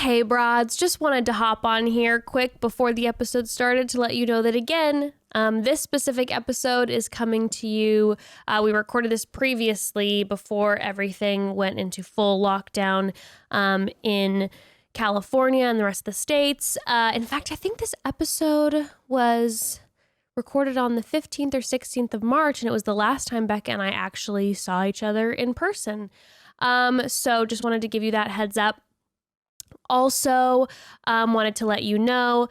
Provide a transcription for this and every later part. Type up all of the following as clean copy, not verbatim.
Hey Broads, just wanted to hop on here quick before the episode started to let you know that again, this specific episode is coming to you. We recorded this previously before everything went into full lockdown in California and the rest of the states. In fact, I think this episode was recorded on the 15th or 16th of March, and it was the last time Bekah and I actually saw each other in person. So just wanted to give you that heads up. Also, wanted to let you know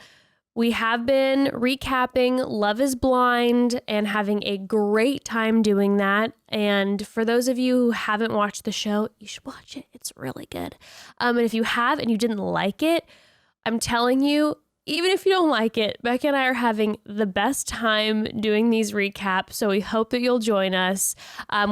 we have been recapping Love is Blind and having a great time doing that. And for those of you who haven't watched the show, you should watch it. It's really good. And if you have and you didn't like it, I'm telling you, even if you don't like it, Bekah and I are having the best time doing these recaps, so we hope that you'll join us.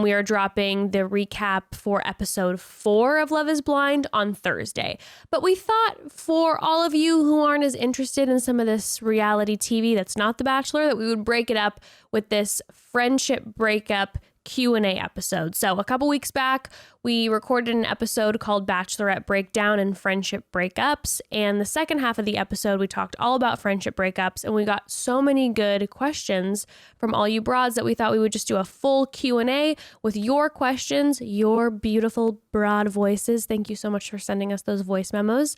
We are dropping the recap for episode 4 of Love is Blind on Thursday. But we thought for all of you who aren't as interested in some of this reality TV that's not The Bachelor, that we would break it up with this friendship breakup Q&A episode. So a couple weeks back, we recorded an episode called Bachelorette Breakdown and Friendship Breakups. And the second half of the episode, we talked all about friendship breakups. And we got so many good questions from all you broads that we thought we would just do a full Q&A with your questions, your beautiful broad voices. Thank you so much for sending us those voice memos.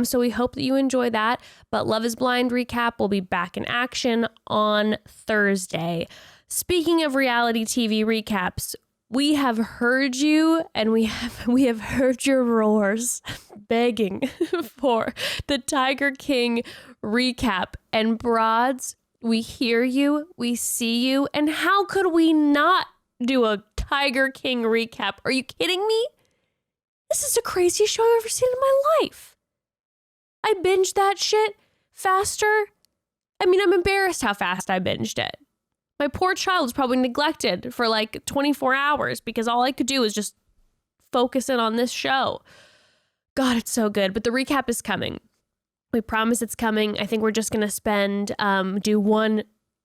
So we hope that you enjoy that. But Love is Blind recap will be back in action on Thursday. Speaking of reality TV recaps, we have heard you and we have heard your roars begging for the Tiger King recap. And broads, we hear you, we see you, and how could we not do a Tiger King recap? Are you kidding me? This is the craziest show I've ever seen in my life. I binged that shit faster. I mean, I'm embarrassed how fast I binged it. My poor child was probably neglected for like 24 hours because all I could do was just focus in on this show. God, it's so good. But the recap is coming. We promise it's coming. I think we're just going to do one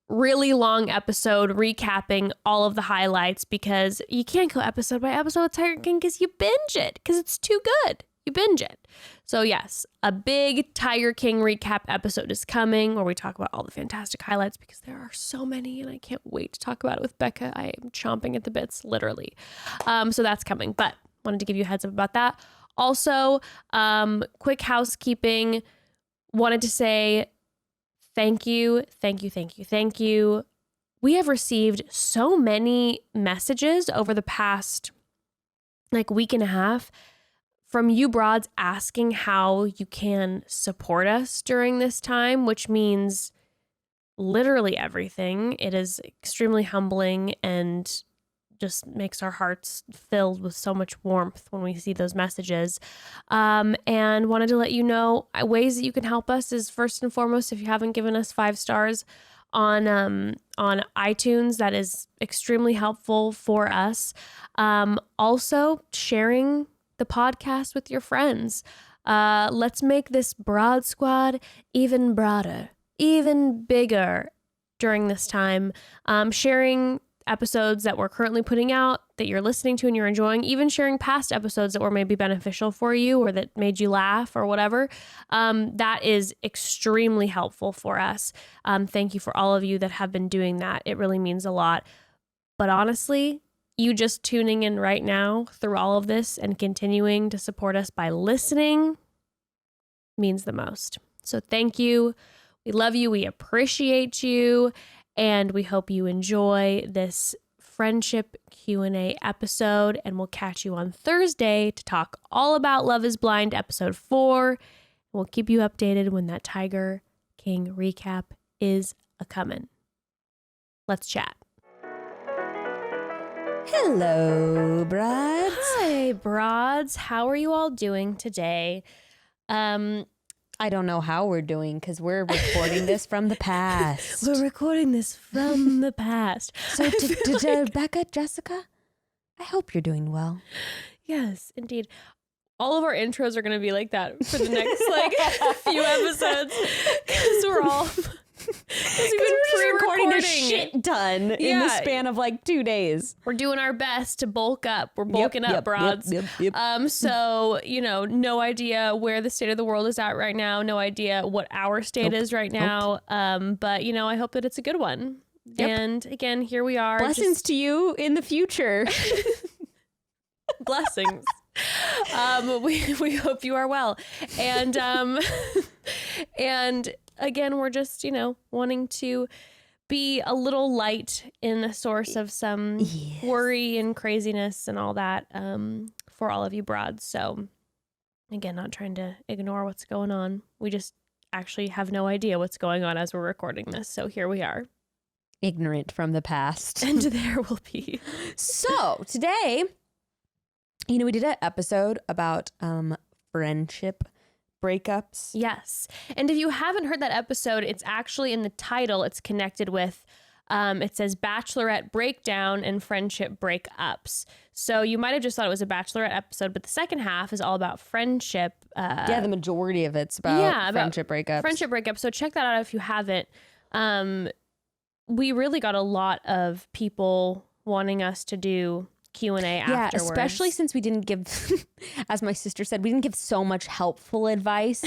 really long episode recapping all of the highlights because you can't go episode by episode with Tiger King because you binge it because it's too good. You binge it. So yes, a big Tiger King recap episode is coming where we talk about all the fantastic highlights because there are so many and I can't wait to talk about it with Bekah. I am chomping at the bits, literally. So that's coming, but wanted to give you a heads up about that. Also, quick housekeeping, wanted to say thank you. We have received so many messages over the past week and a half from you broads asking how you can support us during this time, which means literally everything. It is extremely humbling and just makes our hearts filled with so much warmth when we see those messages. And wanted to let you know ways that you can help us is first and foremost, if you haven't given us 5 stars on iTunes, that is extremely helpful for us. Also sharing the podcast with your friends. Let's make this broad squad even broader, even bigger during this time. Sharing episodes that we're currently putting out that you're listening to and you're enjoying, even sharing past episodes that were maybe beneficial for you or that made you laugh or whatever. That is extremely helpful for us. Thank you for all of you that have been doing that. It really means a lot. But honestly, you just tuning in right now through all of this and continuing to support us by listening means the most. So thank you. We love you. We appreciate you. And we hope you enjoy this friendship Q&A episode. And we'll catch you on Thursday to talk all about Love is Blind episode 4. We'll keep you updated when that Tiger King recap is a-coming. Let's chat. Hello, broads. Hi, broads. How are you all doing today? I don't know how we're doing because we're recording this from the past. We're recording this from the past. So, Bekah, Jessica, I hope you're doing well. Yes, indeed. All of our intros are going to be like that for the next few episodes because we're all We've been recording a shit ton in the span of like 2 days. We're doing our best to bulk up. We're bulking up, broads. Yep. So, no idea where the state of the world is at right now. No idea what our state is right now. But, I hope that it's a good one. Yep. And again, here we are. Blessings to you in the future. Blessings. We hope you are well. And, and again, we're just, wanting to be a little light in the source of some worry and craziness and all that for all of you broads. So again, not trying to ignore what's going on. We just actually have no idea what's going on as we're recording this. So here we are. Ignorant from the past. And there will be. So today, we did an episode about friendship breakups. Yes. And if you haven't heard that episode, it's actually in the title. It's connected with, it says Bachelorette Breakdown and Friendship Breakups. So you might have just thought it was a Bachelorette episode, but the second half is all about friendship. The majority of it's about friendship breakups. Friendship breakups. So check that out if you haven't. We really got a lot of people wanting us to do Q&A afterwards. Yeah, especially since we didn't give, as my sister said, we didn't give so much helpful advice.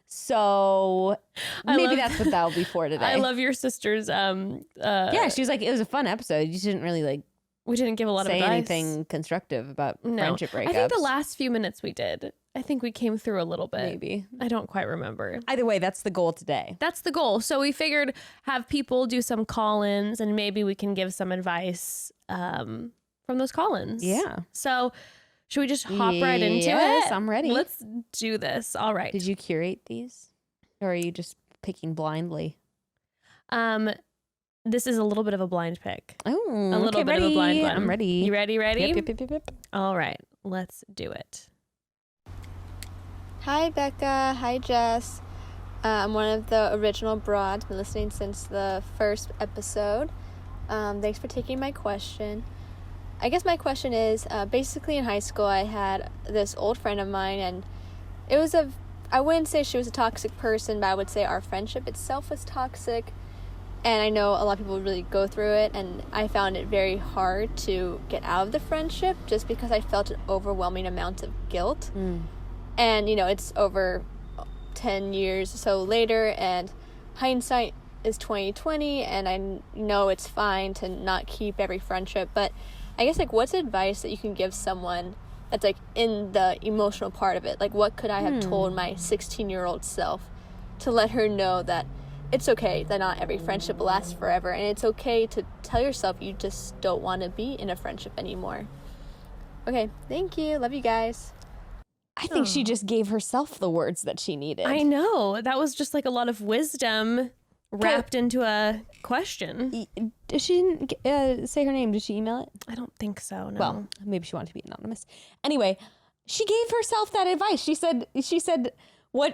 So maybe that's what that'll be for today. I love your sister's. Yeah, she was like, it was a fun episode. You didn't really we didn't give a lot of advice. Anything constructive about friendship breakups. I think the last few minutes we did. I think we came through a little bit. Maybe. I don't quite remember. Either way, that's the goal today. That's the goal. So we figured have people do some call-ins and maybe we can give some advice from those call-ins. Yeah. So should we just hop right into it? Yes, I'm ready. Let's do this. All right. Did you curate these? Or are you just picking blindly? This is a little bit of a blind pick. Oh, a little bit of a blind one. I'm ready. You ready? Yep. All right. Let's do it. Hi, Bekah. Hi, Jess. I'm one of the original broads. Been listening since the first episode. Thanks for taking my question. I guess my question is, basically in high school, I had this old friend of mine, and it was I wouldn't say she was a toxic person, but I would say our friendship itself was toxic. And I know a lot of people really go through it, and I found it very hard to get out of the friendship just because I felt an overwhelming amount of guilt. And, it's over 10 years or so later, and hindsight is 20/20, and I know it's fine to not keep every friendship, but I guess, what's advice that you can give someone that's, in the emotional part of it? What could I have told my 16-year-old self to let her know that it's okay that not every friendship lasts forever, and it's okay to tell yourself you just don't want to be in a friendship anymore? Okay, thank you. Love you guys. I think she just gave herself the words that she needed. I know. That was just a lot of wisdom wrapped into a question. She didn't say her name. Did she email it? I don't think so, no. Well, maybe she wanted to be anonymous. Anyway, she gave herself that advice. She said,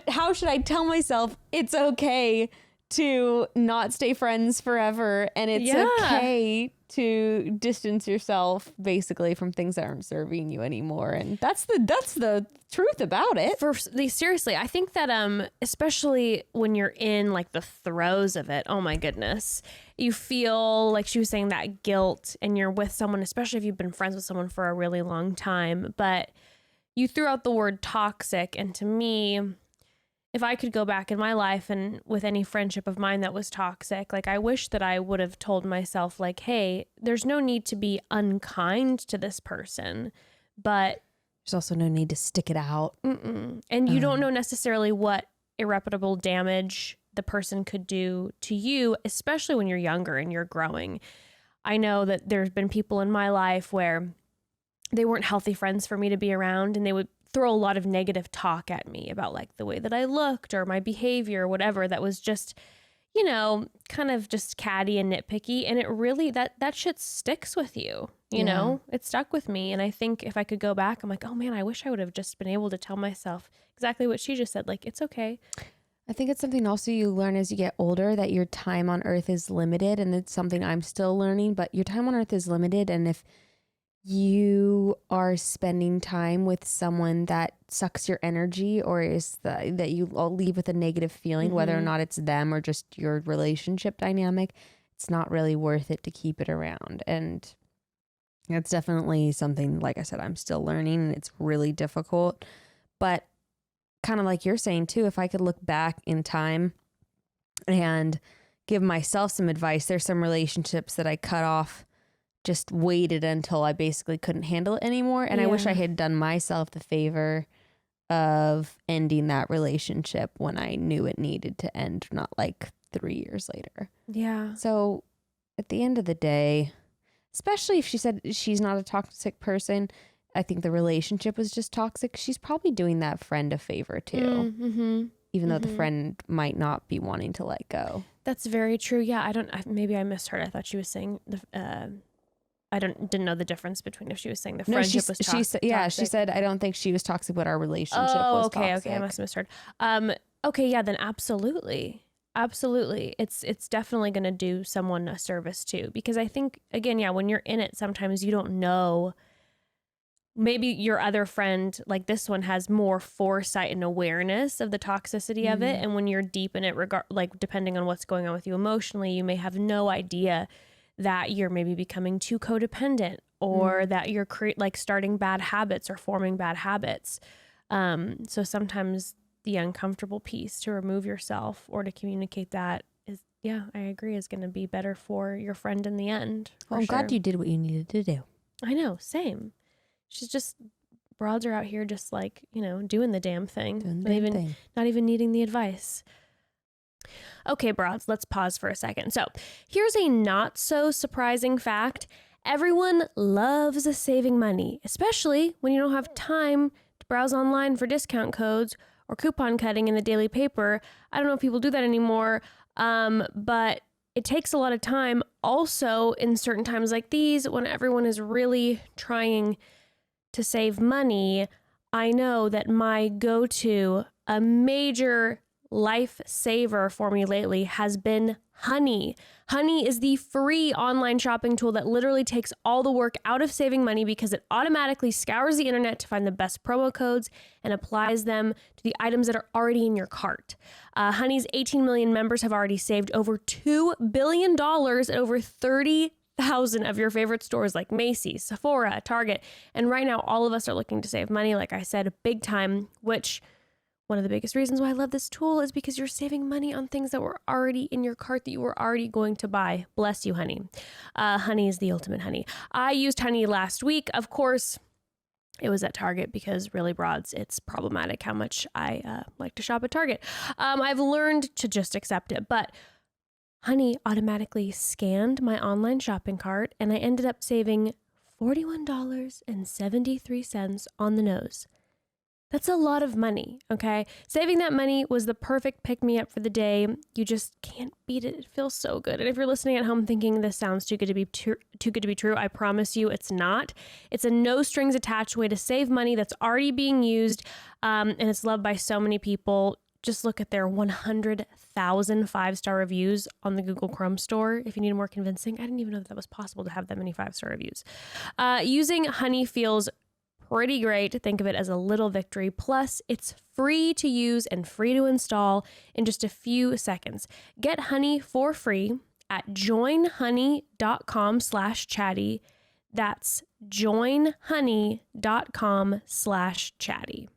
how should I tell myself it's okay to not stay friends forever, and it's okay to distance yourself basically from things that aren't serving you anymore? And that's the truth about it. Seriously, I think that especially when you're in the throes of it, oh my goodness, you feel like she was saying that guilt, and you're with someone, especially if you've been friends with someone for a really long time, but you threw out the word toxic. And to me, if I could go back in my life and with any friendship of mine that was toxic, I wish that I would have told myself, hey, there's no need to be unkind to this person, but there's also no need to stick it out. And you don't know necessarily what irreparable damage the person could do to you, especially when you're younger and you're growing. I know that there's been people in my life where they weren't healthy friends for me to be around, and they would throw a lot of negative talk at me about the way that I looked or my behavior or whatever that was just, kind of just catty and nitpicky. And it really, that shit sticks with you, you know, it stuck with me. And I think if I could go back, I'm oh man, I wish I would have just been able to tell myself exactly what she just said. It's okay. I think it's something also you learn as you get older, that your time on earth is limited. And it's something I'm still learning, but your time on earth is limited. And if you are spending time with someone that sucks your energy, or that you all leave with a negative feeling, whether or not it's them or just your relationship dynamic, it's not really worth it to keep it around. And it's definitely something, like I said, I'm still learning, and it's really difficult. But kind of like you're saying too, if I could look back in time and give myself some advice, there's some relationships that I cut off, just waited until I basically couldn't handle it anymore. And I wish I had done myself the favor of ending that relationship when I knew it needed to end, not like 3 years later. Yeah. So at the end of the day, especially if she said she's not a toxic person, I think the relationship was just toxic. She's probably doing that friend a favor too, even though the friend might not be wanting to let go. That's very true. Yeah, maybe I misheard. I thought she was saying I didn't know the difference between if she was saying the friendship was toxic. She said I don't think she was toxic, but our relationship was toxic. Okay, I must have misheard. Okay, yeah, then absolutely. It's definitely going to do someone a service too, because I think, again, yeah, when you're in it, sometimes you don't know. Maybe your other friend, like this one, has more foresight and awareness of the toxicity of it. And when you're deep in it, depending on what's going on with you emotionally, you may have no idea that you're maybe becoming too codependent, or that you're starting bad habits or forming bad habits. So sometimes the uncomfortable piece to remove yourself or to communicate that is, yeah, I agree, is going to be better for your friend in the end. Well, I'm glad you did what you needed to do. I know, same. She's just, broads are out here just doing the damn thing. Not even needing the advice. Okay, broads, let's pause for a second. So here's a not so surprising fact. Everyone loves saving money, especially when you don't have time to browse online for discount codes or coupon cutting in the daily paper. I don't know if people do that anymore, but it takes a lot of time. Also, in certain times like these, when everyone is really trying to save money, I know that my go-to, a major lifesaver for me lately, has been Honey. Honey is the free online shopping tool that literally takes all the work out of saving money, because it automatically scours the internet to find the best promo codes and applies them to the items that are already in your cart. Honey's 18 million members have already saved over $2 billion at over 30,000 of your favorite stores like Macy's, Sephora, Target. And right now, all of us are looking to save money, like I said, big time, which one of the biggest reasons why I love this tool is because you're saving money on things that were already in your cart that you were already going to buy. Bless you, Honey. Honey is the ultimate honey. I used Honey last week. Of course, it was at Target, because really, broads, it's problematic how much I like to shop at Target. I've learned to just accept it, but Honey automatically scanned my online shopping cart, and I ended up saving $41.73 on the nose. That's a lot of money, okay? Saving that money was the perfect pick-me-up for the day. You just can't beat it. It feels so good. And if you're listening at home thinking this sounds too good to be true, I promise you it's not. It's a no-strings-attached way to save money that's already being used, and it's loved by so many people. Just look at their 100,000 five-star reviews on the Google Chrome store. If you need more convincing, I didn't even know that was possible to have that many five-star reviews. Using Honey feels pretty great. Think of it as a little victory. Plus, it's free to use and free to install in just a few seconds. Get Honey for free at joinhoney.com/chatty. That's joinhoney.com/chatty.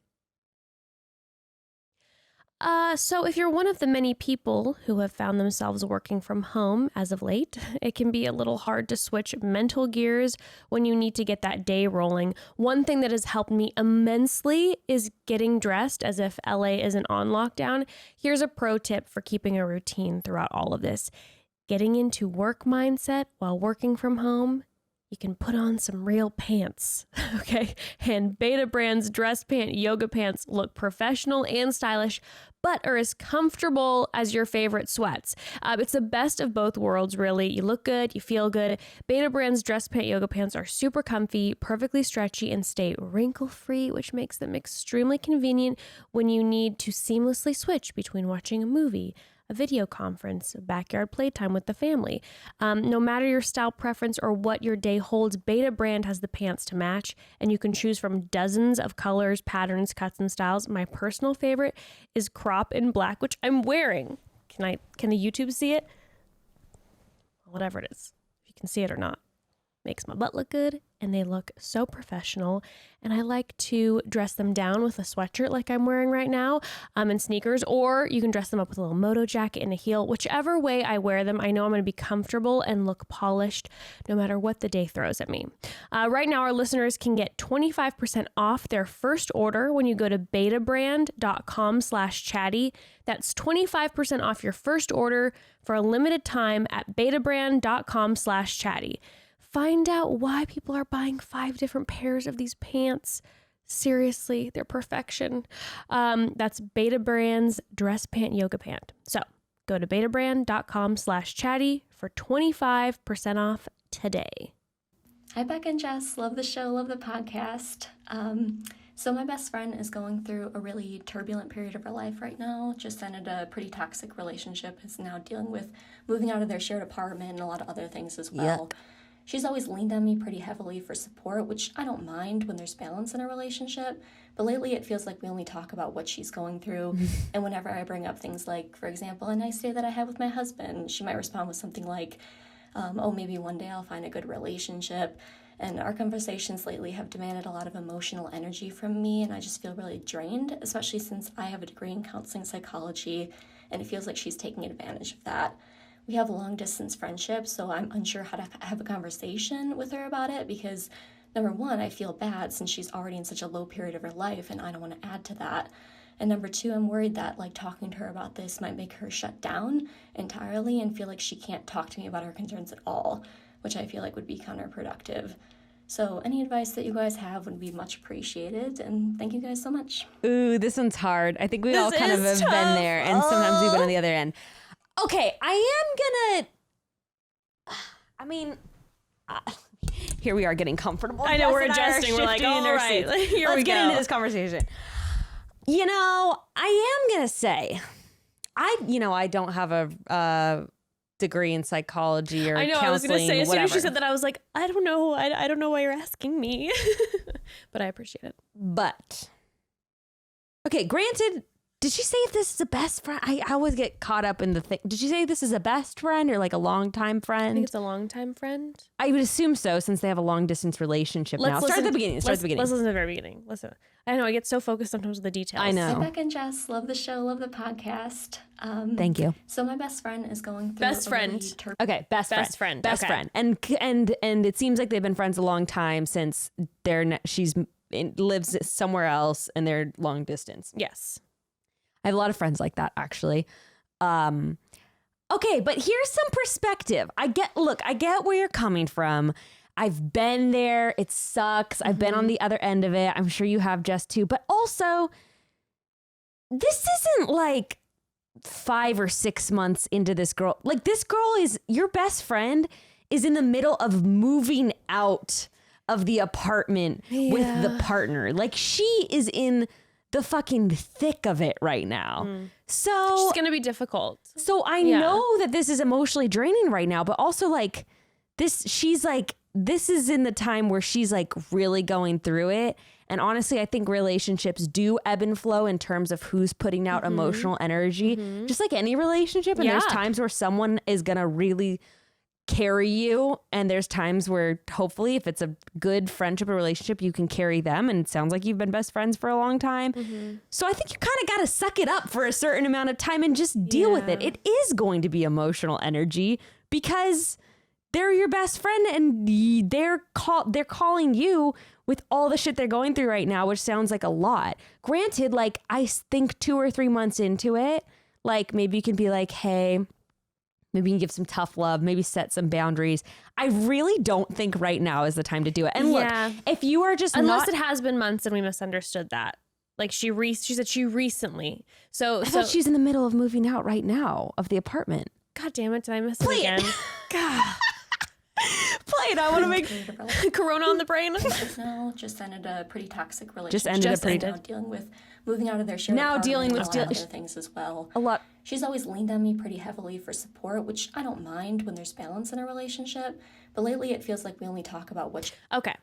So if you're one of the many people who have found themselves working from home as of late, it can be a little hard to switch mental gears when you need to get that day rolling. One thing that has helped me immensely is getting dressed as if LA isn't on lockdown. Here's a pro tip for keeping a routine throughout all of this. Getting into work mindset while working from home, you can put on some real pants, okay? And Bekah brand's dress pant yoga pants look professional and stylish, but are as comfortable as your favorite sweats. It's the best of both worlds, really. You look good, you feel good. Bekah brand's dress pant yoga pants are super comfy, perfectly stretchy, and stay wrinkle-free, which makes them extremely convenient when you need to seamlessly switch between watching a movie, a video conference, backyard playtime with the family. No matter your style preference or what your day holds, Beta brand has the pants to match, and you can choose from dozens of colors, patterns, cuts, and styles. My personal favorite is crop in black, which I'm wearing. Can the YouTube see it? Whatever it is, if you can see it or not. Makes my butt look good, and they look so professional. And I like to dress them down with a sweatshirt like I'm wearing right now, and sneakers, or you can dress them up with a little moto jacket and a heel. Whichever way I wear them, I know I'm going to be comfortable and look polished no matter what the day throws at me. Right now, our listeners can get 25% off their first order when you go to betabrand.com/chatty. That's 25% off your first order for a limited time at betabrand.com/chatty. Find out why people are buying 5 different pairs of these pants. Seriously, they're perfection. That's Beta Brand's dress pant yoga pant. So go to betabrand.com/chatty for 25% off today. Hi, Bekah and Jess. Love the show, love the podcast. So my best friend is going through a really turbulent period of her life right now. Just ended a pretty toxic relationship. Is now dealing with moving out of their shared apartment and a lot of other things as well. Yuck. She's always leaned on me pretty heavily for support, which I don't mind when there's balance in a relationship. But lately it feels like we only talk about what she's going through. And whenever I bring up things like, for example, a nice day that I had with my husband, she might respond with something like, oh, maybe one day I'll find a good relationship. And our conversations lately have demanded a lot of emotional energy from me, and I just feel really drained, especially since I have a degree in counseling psychology, and it feels like she's taking advantage of that. We have a long-distance friendship, so I'm unsure how to have a conversation with her about it because, number one, I feel bad since she's already in such a low period of her life, and I don't want to add to that. And number two, I'm worried that, talking to her about this might make her shut down entirely and feel like she can't talk to me about her concerns at all, which I feel like would be counterproductive. So any advice that you guys have would be much appreciated, and thank you guys so much. Ooh, this one's hard. I think we all kind of have been there, and sometimes we've been on the other end. Okay, here we are getting comfortable. I know, we're adjusting. We're like, all right, here Let's we get go. into this conversation. I am going to say, I don't have a degree in psychology or I know, counseling, I was going to say, as soon as she whatever. said that, I was like, I don't know. I don't know why you're asking me. But I appreciate it. But, okay, granted, did she say if this is a best friend? I always get caught up in the thing. Did she say this is a best friend or like a longtime friend? I think it's a longtime friend. I would assume so, since they have a long distance relationship now. Start at the beginning. Let's listen to the very beginning. Listen. I know, I get so focused sometimes with the details. I know. Hi, Bekah and Jess. Love the show, love the podcast. Thank you. So my best friend is going through Best friend. Okay, best friend. Best okay. friend. And it seems like they've been friends a long time since she's lives somewhere else and they're long distance. Yes. I have a lot of friends like that, actually. Okay, but here's some perspective. I get where you're coming from. I've been there. It sucks. I've been on the other end of it. I'm sure you have, Jess, too. But also, this isn't like 5 or 6 months into this girl. Like, this girl is, your best friend is in the middle of moving out of the apartment with the partner. Like, she is in the fucking thick of it right now. So it's going to be difficult. So I know that this is emotionally draining right now, but also like this is in the time where she's like really going through it. And honestly, I think relationships do ebb and flow in terms of who's putting out emotional energy, just like any relationship. And there's times where someone is going to really carry you, and there's times where hopefully if it's a good friendship or relationship, you can carry them, and it sounds like you've been best friends for a long time. So I think you kind of got to suck it up for a certain amount of time and just deal with it. It is going to be emotional energy because they're your best friend, and they're calling you with all the shit they're going through right now, which sounds like a lot. Granted, like I think 2 or 3 months into it, like maybe you can be like, hey, maybe you can give some tough love, maybe set some boundaries. I really don't think right now is the time to do it. And look, if you are just unless it has been months and we misunderstood that. Like she said she recently. So I thought she's in the middle of moving out right now of the apartment. God damn it, did I miss it again? God. Play it. I want to make Corona on the brain. now just ended a pretty toxic relationship. Just ended a pretty now dealing with moving out of their shared Now apartment dealing and with a lot of other things as well. a lot. She's always leaned on me pretty heavily for support, which I don't mind when there's balance in a relationship. But lately, it feels like we only talk about what. Okay.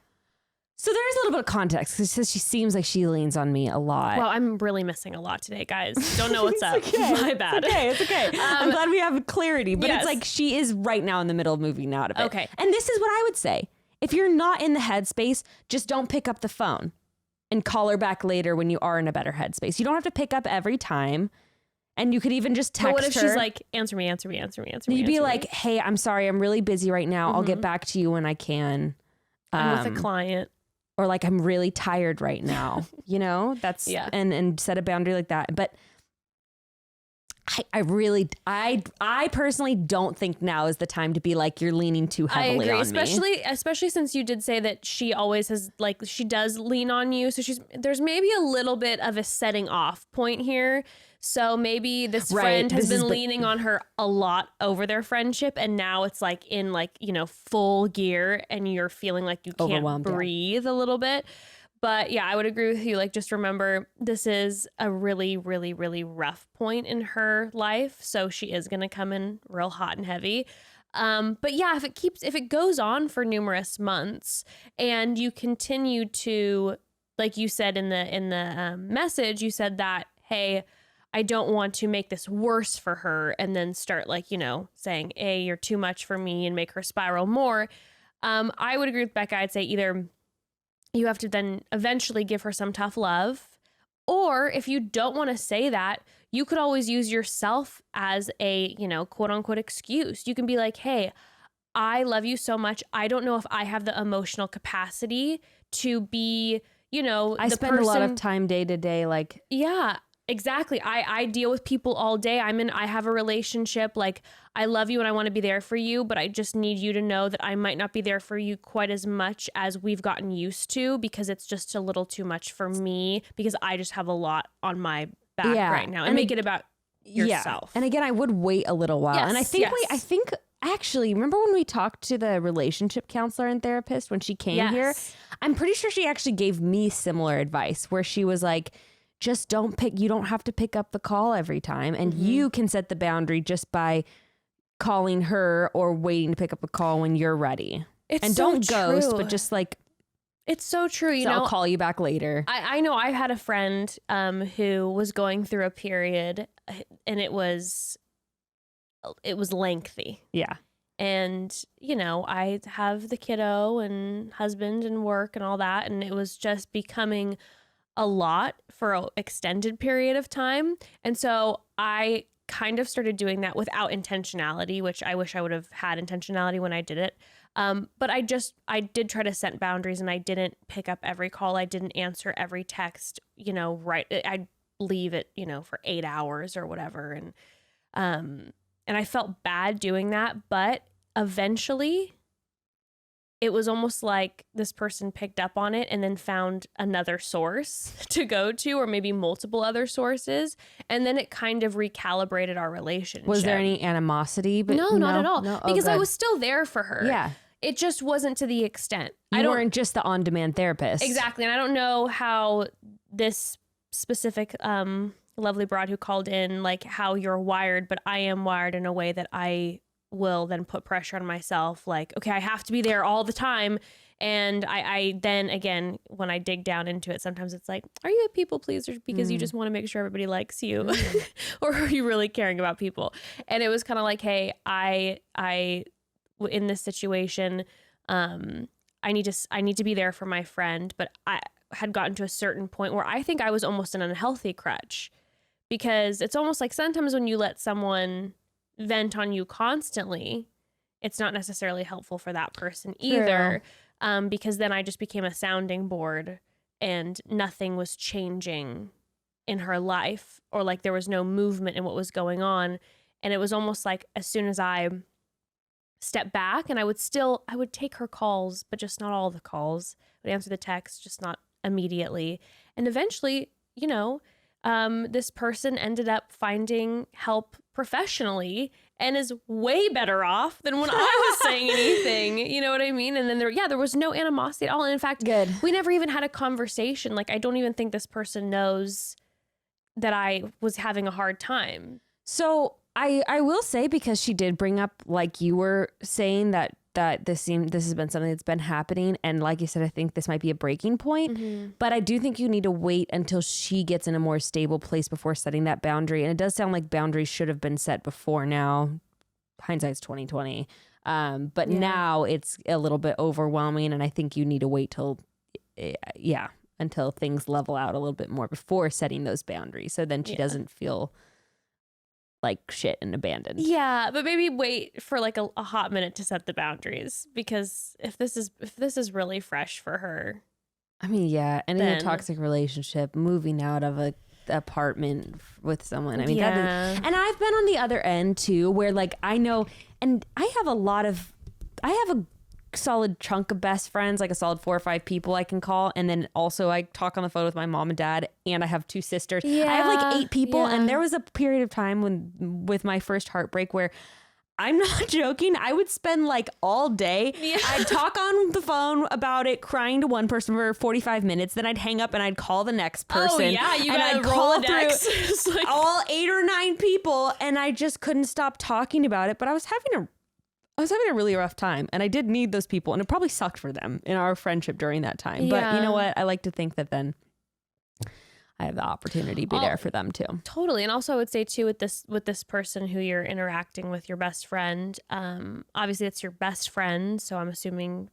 So there's a little bit of context. It says she seems like she leans on me a lot. Well, I'm really missing a lot today, guys. Don't know what's up. My bad. It's okay. I'm glad we have clarity, but yes. it's like she is right now in the middle of moving out of it. Okay. And this is what I would say. If you're not in the headspace, just don't pick up the phone and call her back later when you are in a better headspace. You don't have to pick up every time. And you could even just text her. But what if she's like, answer me. You'd be like, hey, I'm sorry. I'm really busy right now. I'll get back to you when I can. I'm with a client. Or like, I'm really tired right now. You know, that's, and set a boundary like that. But I personally don't think now is the time to be like, you're leaning too heavily on me. Especially since you did say that she always has, like, she does lean on you. So there's maybe a little bit of a setting off point here. So maybe this friend has been leaning on her a lot over their friendship. And now it's like in like, you know, full gear and you're feeling like you can't breathe a little bit. But yeah, I would agree with you. Like, just remember, this is a really, really, really rough point in her life. So she is going to come in real hot and heavy. But yeah, if it goes on for numerous months and you continue to, like you said in the message, you said that, hey, I don't want to make this worse for her and then start like, you know, saying, hey, you're too much for me and make her spiral more. I would agree with Bekah. I'd say either you have to then eventually give her some tough love, or if you don't want to say that, you could always use yourself as a, you know, quote unquote excuse. You can be like, hey, I love you so much. I don't know if I have the emotional capacity to be, you know, I spend a lot of time day to day, like, yeah. Exactly. I deal with people all day. I have a relationship. Like, I love you and I want to be there for you, but I just need you to know that I might not be there for you quite as much as we've gotten used to, because it's just a little too much for me, because I just have a lot on my back right now, and make it about yourself. And again, I would wait a little while. Yes, and I think actually, remember when we talked to the relationship counselor and therapist when she came here? I'm pretty sure she actually gave me similar advice where she was like, just you don't have to pick up the call every time. And you can set the boundary just by calling her or waiting to pick up a call when you're ready. And don't ghost, but just like, it's so true. You know, I'll call you back later. I know I've had a friend who was going through a period, and it was lengthy. Yeah. And, you know, I have the kiddo and husband and work and all that. And it was just becoming a lot for an extended period of time. And so I kind of started doing that without intentionality, which I wish I would have had intentionality when I did it. But I did try to set boundaries, and I didn't pick up every call. I didn't answer every text, you know, right. I'd leave it, you know, for 8 hours or whatever. And I felt bad doing that, but eventually it was almost like this person picked up on it and then found another source to go to, or maybe multiple other sources. And then it kind of recalibrated our relationship. Was there any animosity? But no, not at all. No? Because I was still there for her. Yeah. It just wasn't to the extent. You weren't just the on-demand therapist. Exactly. And I don't know how this specific lovely broad who called in, like how you're wired, but I am wired in a way that I will then put pressure on myself, like, okay, I have to be there all the time. And I then again, when I dig down into it, sometimes it's like, are you a people pleaser because you just want to make sure everybody likes you? Or are you really caring about people? And it was kind of like, hey, I in this situation, I need to be there for my friend. But I had gotten to a certain point where I think I was almost an unhealthy crutch, because it's almost like sometimes when you let someone vent on you constantly, it's not necessarily helpful for that person either. Because then I just became a sounding board and nothing was changing in her life, or like there was no movement in what was going on. And it was almost like as soon as I stepped back, and I would take her calls, but just not all the calls. I would answer the text, just not immediately. And eventually, you know, this person ended up finding help professionally and is way better off than when I was saying anything. You know what I mean? And then there was no animosity at all. And in fact, we never even had a conversation. Like, I don't even think this person knows that I was having a hard time. So I will say, because she did bring up, like you were saying, that this has been something that's been happening. And like you said, I think this might be a breaking point. Mm-hmm. But I do think you need to wait until she gets in a more stable place before setting that boundary. And it does sound like boundaries should have been set before now. Hindsight's 2020. But now it's a little bit overwhelming. And I think you need to wait until things level out a little bit more before setting those boundaries. So then she doesn't feel like shit and abandoned. Yeah, but maybe wait for like a hot minute to set the boundaries, because if this is really fresh for her. I mean, ending a toxic relationship, moving out of a apartment with someone. I mean, and I've been on the other end too, where like I know, and I have a solid chunk of best friends, like a solid 4 or 5 people I can call. And then also I talk on the phone with my mom and dad, and I have 2 sisters. I have like 8 people. And there was a period of time with my first heartbreak where, I'm not joking, I would spend like all day. I'd talk on the phone about it, crying to one person for 45 minutes. Then I'd hang up and I'd call the next person. Oh yeah, you gotta roll through like all 8 or 9 people, and I just couldn't stop talking about it. But I was having a really rough time, and I did need those people, and it probably sucked for them in our friendship during that time. But you know what? I like to think that then I have the opportunity to be there for them too. Totally. And also I would say too, with this person who you're interacting with, your best friend, obviously it's your best friend. So I'm assuming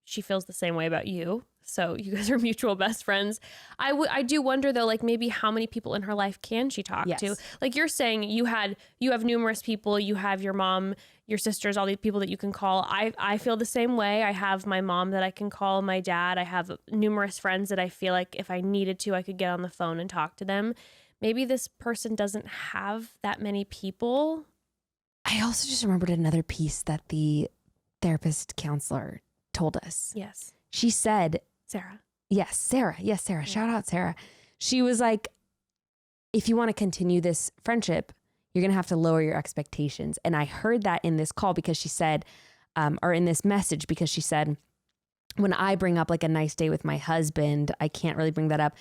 she feels the same way about you. So you guys are mutual best friends. I do wonder though, like maybe how many people in her life can she talk to? Like you're saying you have numerous people, you have your mom, your sisters, all these people that you can call. I feel the same way. I have my mom that I can call, my dad. I have numerous friends that I feel like if I needed to, I could get on the phone and talk to them. Maybe this person doesn't have that many people. I also just remembered another piece that the therapist counselor told us. Yes. She said, Sarah. Yes, Sarah. Yes, Sarah. Yeah. Shout out, Sarah. She was like, if you want to continue this friendship, you're going to have to lower your expectations. And I heard that in this call because she said, or in this message, because she said, when I bring up like a nice day with my husband, I can't really bring that up.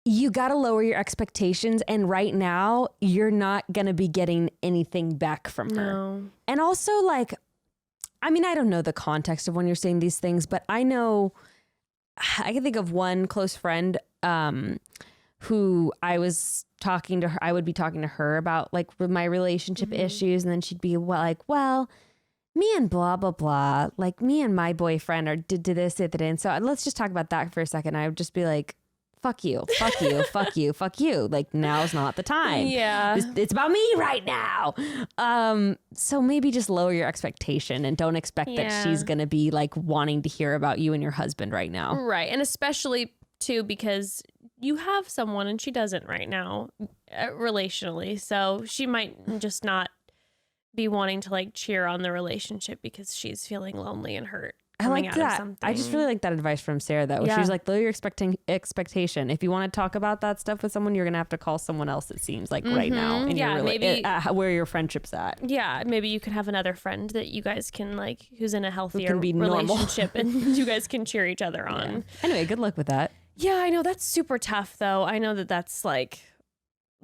You got to lower your expectations. And right now, you're not going to be getting anything back from her. No. And also like, I mean, I don't know the context of when you're saying these things, but I know I can think of one close friend who I was talking to her. I would be talking to her about like my relationship issues. And then she'd be well, me and blah, blah, blah, like me and my boyfriend did this, did that. And so let's just talk about that for a second. I would just be like, fuck you, fuck you, fuck you, fuck you. Like now's not the time. Yeah. It's about me right now. So maybe just lower your expectation and don't expect that she's going to be like wanting to hear about you and your husband right now. Right. And especially too, because you have someone and she doesn't right now relationally. So she might just not be wanting to like cheer on the relationship because she's feeling lonely and hurt. I like that. I just really like that advice from Sarah though. Yeah. She's like, lower your expectation. If you want to talk about that stuff with someone, you're going to have to call someone else, it seems like right now. And maybe where your friendship's at. Yeah. Maybe you could have another friend that you guys can like, who's in a healthier relationship and you guys can cheer each other on. Yeah. Anyway, good luck with that. Yeah, I know that's super tough though. I know that's like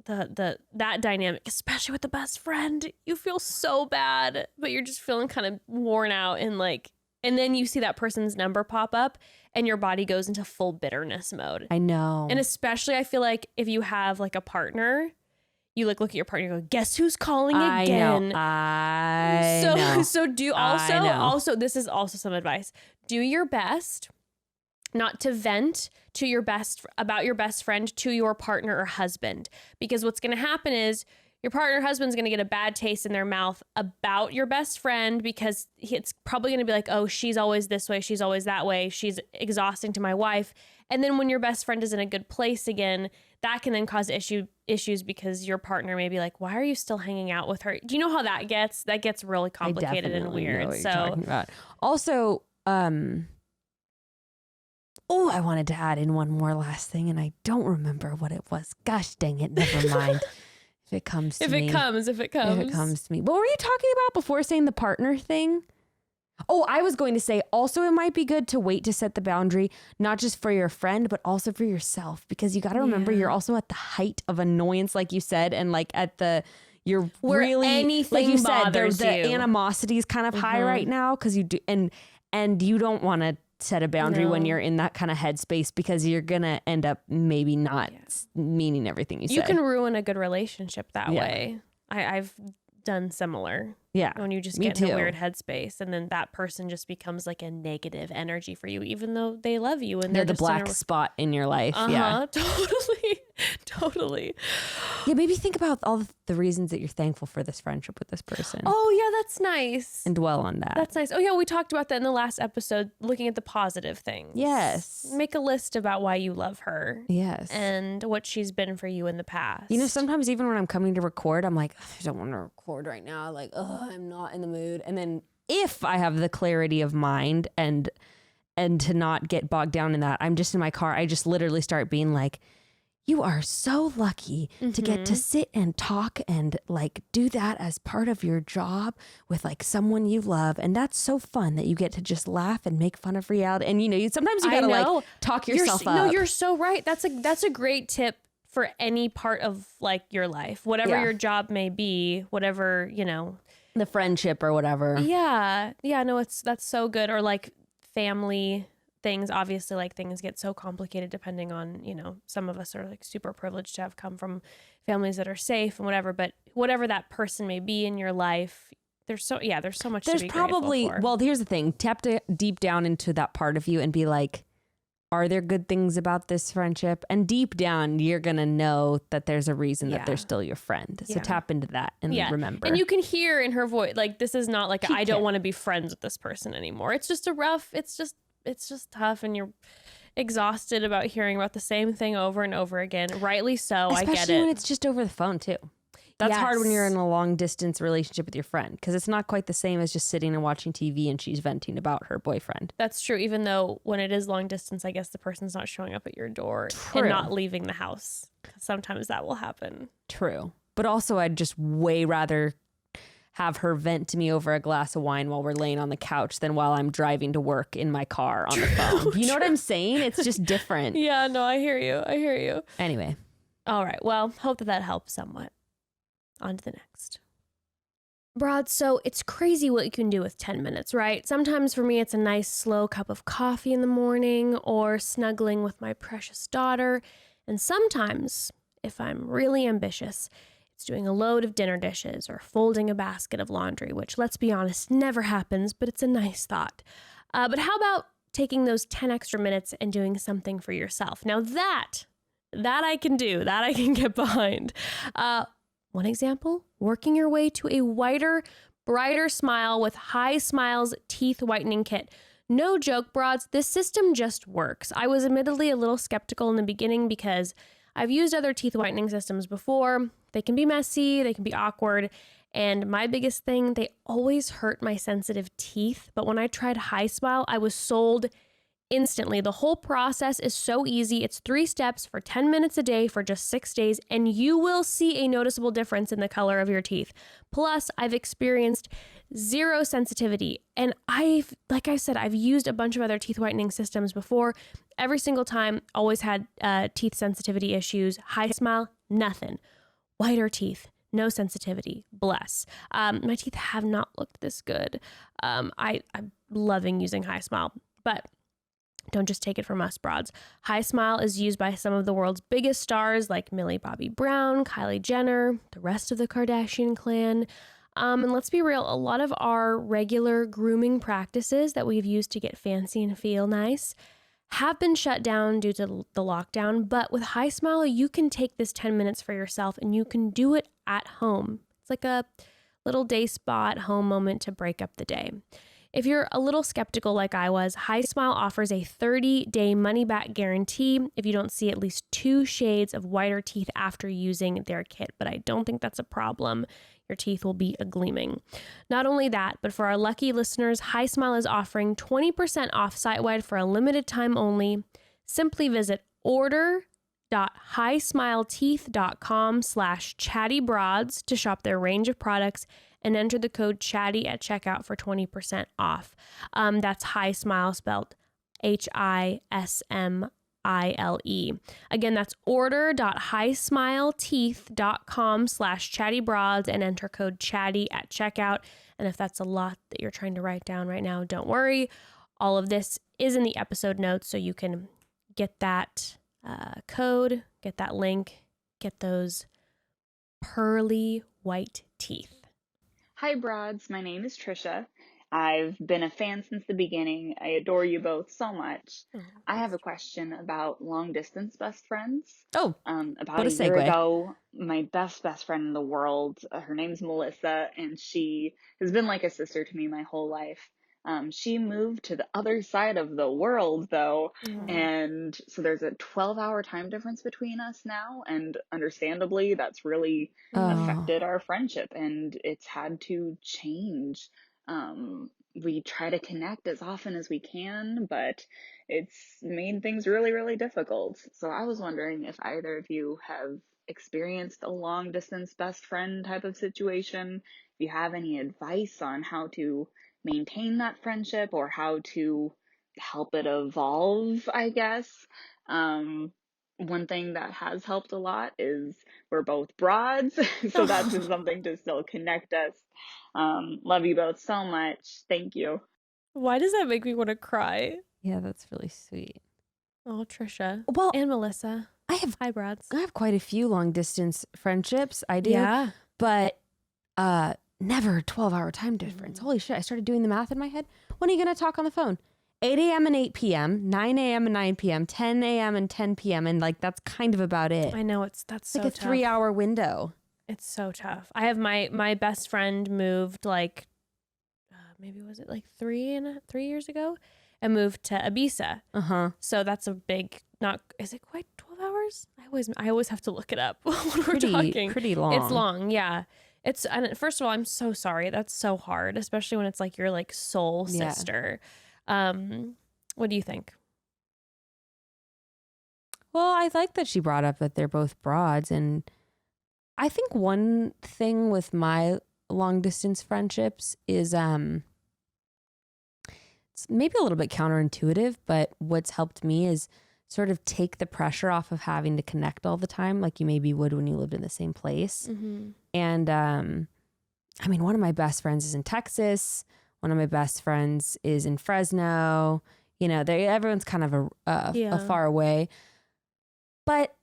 that dynamic, especially with the best friend. You feel so bad, but you're just feeling kind of worn out and like, and then you see that person's number pop up and your body goes into full bitterness mode. I know. And especially I feel like if you have like a partner, you like look at your partner and go, guess who's calling again? I know. So do also this is also some advice. Do your best not to vent to about your best friend to your partner or husband, because what's going to happen is your partner or husband's going to get a bad taste in their mouth about your best friend because it's probably going to be like, oh, she's always this way. She's always that way. She's exhausting to my wife. And then when your best friend is in a good place again, that can then cause issues because your partner may be like, why are you still hanging out with her? Do you know how that gets? That gets really complicated and weird. Know what you're talking about. Also, I wanted to add in one more last thing and I don't remember what it was. Gosh dang it. Never mind. If it comes to If me. it comes. If it comes to me. What were you talking about before saying the partner thing? Oh, I was going to say also it might be good to wait to set the boundary, not just for your friend, but also for yourself, because you got to remember you're also at the height of annoyance, like you said, and like at the, you're Where really, anything like you said, bothers the you. animosity is kind of high right now because you do, and you don't want to set a boundary when you're in that kind of headspace because you're going to end up maybe not meaning everything you say. You can ruin a good relationship that way. I've done similar. Yeah. When you just get in a weird headspace and then that person just becomes like a negative energy for you, even though they love you and they're the just black spot in your life. Yeah. Totally. Yeah, maybe think about all the reasons that you're thankful for this friendship with this person. Oh, yeah, that's nice. And dwell on that. That's nice. Oh, yeah, we talked about that in the last episode, looking at the positive things. Yes. Make a list about why you love her. Yes. And what she's been for you in the past. You know, sometimes even when I'm coming to record, I'm like, I don't want to record right now. Like, I'm not in the mood. And then if I have the clarity of mind and to not get bogged down in that, I'm just in my car. I just literally start being like, you are so lucky to get to sit and talk and like do that as part of your job with like someone you love. And that's so fun that you get to just laugh and make fun of reality. And you know, sometimes you gotta like talk yourself up. No, you're so right. That's a great tip for any part of like your life, whatever your job may be, whatever, you know, the friendship or whatever. Yeah. No, that's so good. Or like family things, obviously, like things get so complicated depending on, you know, some of us are like super privileged to have come from families that are safe and whatever, but whatever that person may be in your life, there's so much to be probably grateful for. Well, here's the thing, tap deep down into that part of you and be like, are there good things about this friendship? And deep down you're gonna know that there's a reason that they're still your friend, so tap into that and remember. And you can hear in her voice, like, this is not like I don't want to be friends with this person anymore. It's just it's just tough and you're exhausted about hearing about the same thing over and over again. Rightly so. Especially I get it. when it's just over the phone too. That's hard when you're in a long distance relationship with your friend because it's not quite the same as just sitting and watching TV and she's venting about her boyfriend. That's true. Even though when it is long distance, I guess the person's not showing up at your door and not leaving the house. Sometimes that will happen. True. But also I'd just way rather have her vent to me over a glass of wine while we're laying on the couch than while I'm driving to work in my car on the phone. You know what I'm saying? It's just different. Yeah, no, I hear you. Anyway. All right. Well, hope that helps somewhat. On to the next. Broad, so it's crazy what you can do with 10 minutes, right? Sometimes for me, it's a nice slow cup of coffee in the morning or snuggling with my precious daughter. And sometimes, if I'm really ambitious, it's doing a load of dinner dishes or folding a basket of laundry, which, let's be honest, never happens, but it's a nice thought. But how about taking those 10 extra minutes and doing something for yourself? Now that I can do, that I can get behind. One example, working your way to a whiter, brighter smile with Hi Smile's teeth whitening kit. No joke, broads, this system just works. I was admittedly a little skeptical in the beginning because I've used other teeth whitening systems before. They can be messy, they can be awkward, and my biggest thing, they always hurt my sensitive teeth. But when I tried Hi Smile, I was sold instantly. The whole process is so easy. It's 3 steps for 10 minutes a day for just 6 days, and you will see a noticeable difference in the color of your teeth. Plus, I've experienced zero sensitivity, and I've used a bunch of other teeth whitening systems before. Every single time, always had teeth sensitivity issues. Hi Smile, nothing. Whiter teeth, no sensitivity. Bless. My teeth have not looked this good. I'm loving using Hi Smile, but don't just take it from us, broads. Hi Smile is used by some of the world's biggest stars like Millie Bobby Brown, Kylie Jenner, the rest of the Kardashian clan. And let's be real, a lot of our regular grooming practices that we've used to get fancy and feel nice have been shut down due to the lockdown. But with Hi Smile, you can take this 10 minutes for yourself and you can do it at home. It's like a little day spa at home moment to break up the day. If you're a little skeptical like I was, Hi Smile offers a 30-day money-back guarantee if you don't see at least 2 shades of whiter teeth after using their kit, but I don't think that's a problem. Your teeth will be gleaming. Not only that, but for our lucky listeners, Hi Smile is offering 20% off site-wide for a limited time only. Simply visit order.highsmile.com www.highsmileteeth.com/chattybroads to shop their range of products and enter the code chatty at checkout for 20% off. That's High Smile spelled HISMILE. Again, that's order.highsmileteeth.com/chattybroads and enter code chatty at checkout. And if that's a lot that you're trying to write down right now, don't worry. All of this is in the episode notes, so you can get that code, get that link, get those pearly white teeth. Hi, Broads. My name is Trisha. I've been a fan since the beginning. I adore you both so much. I have a question about long-distance best friends. Oh, About what a a year segue. ago, my best friend in the world, her name's Melissa, and she has been like a sister to me my whole life. She moved to the other side of the world, though, and so there's a 12-hour time difference between us now, and understandably, that's really affected our friendship, and it's had to change. We try to connect as often as we can, but it's made things really, really difficult. So I was wondering if either of you have experienced a long distance best friend type of situation, if you have any advice on how to maintain that friendship or how to help it evolve, I guess. One thing that has helped a lot is we're both broads, so that's been something to still connect us. Love you both so much. Thank you. Why does that make me want to cry? Yeah, that's really sweet. Oh, Trisha. Well, And Melissa. I have Broads. quite a few long distance friendships. I do. Yeah. But never 12-hour time difference. Holy shit, I started doing the math in my head. When are you going to talk on the phone? 8 a.m. and 8 p.m., 9 a.m. and 9 p.m., 10 a.m. and 10 p.m. And like, that's kind of about it. I know that's so like a tough. 3-hour window. It's so tough. I have my best friend moved like, maybe was it like 3 years ago, and moved to Ibiza. So that's a big, is it quite 12 hours? I always have to look it up when we're talking. Pretty long. It's long. Yeah. And first of all, I'm so sorry. That's so hard, especially when it's like your like soul sister. What do you think? Well, I like that she brought up that they're both broads. And I think one thing with my long distance friendships is it's maybe a little bit counterintuitive, but what's helped me is sort of take the pressure off of having to connect all the time like you maybe would when you lived in the same place. And I mean, one of my best friends is in Texas. One of my best friends is in Fresno. You know, everyone's kind of a far away. But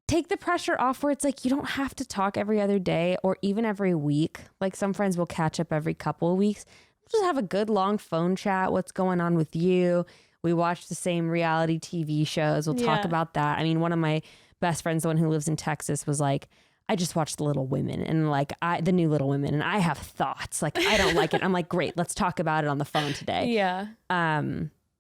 take the pressure off where it's like you don't have to talk every other day or even every week. Like some friends will catch up every couple of weeks. We'll just have a good long phone chat. What's going on with you? We watch the same reality TV shows. We'll talk about that. I mean, one of my best friends, the one who lives in Texas, was like, I just watched The Little Women and like the new Little Women, and I have thoughts. Like, I don't like it. I'm like, great, let's talk about it on the phone today. Yeah.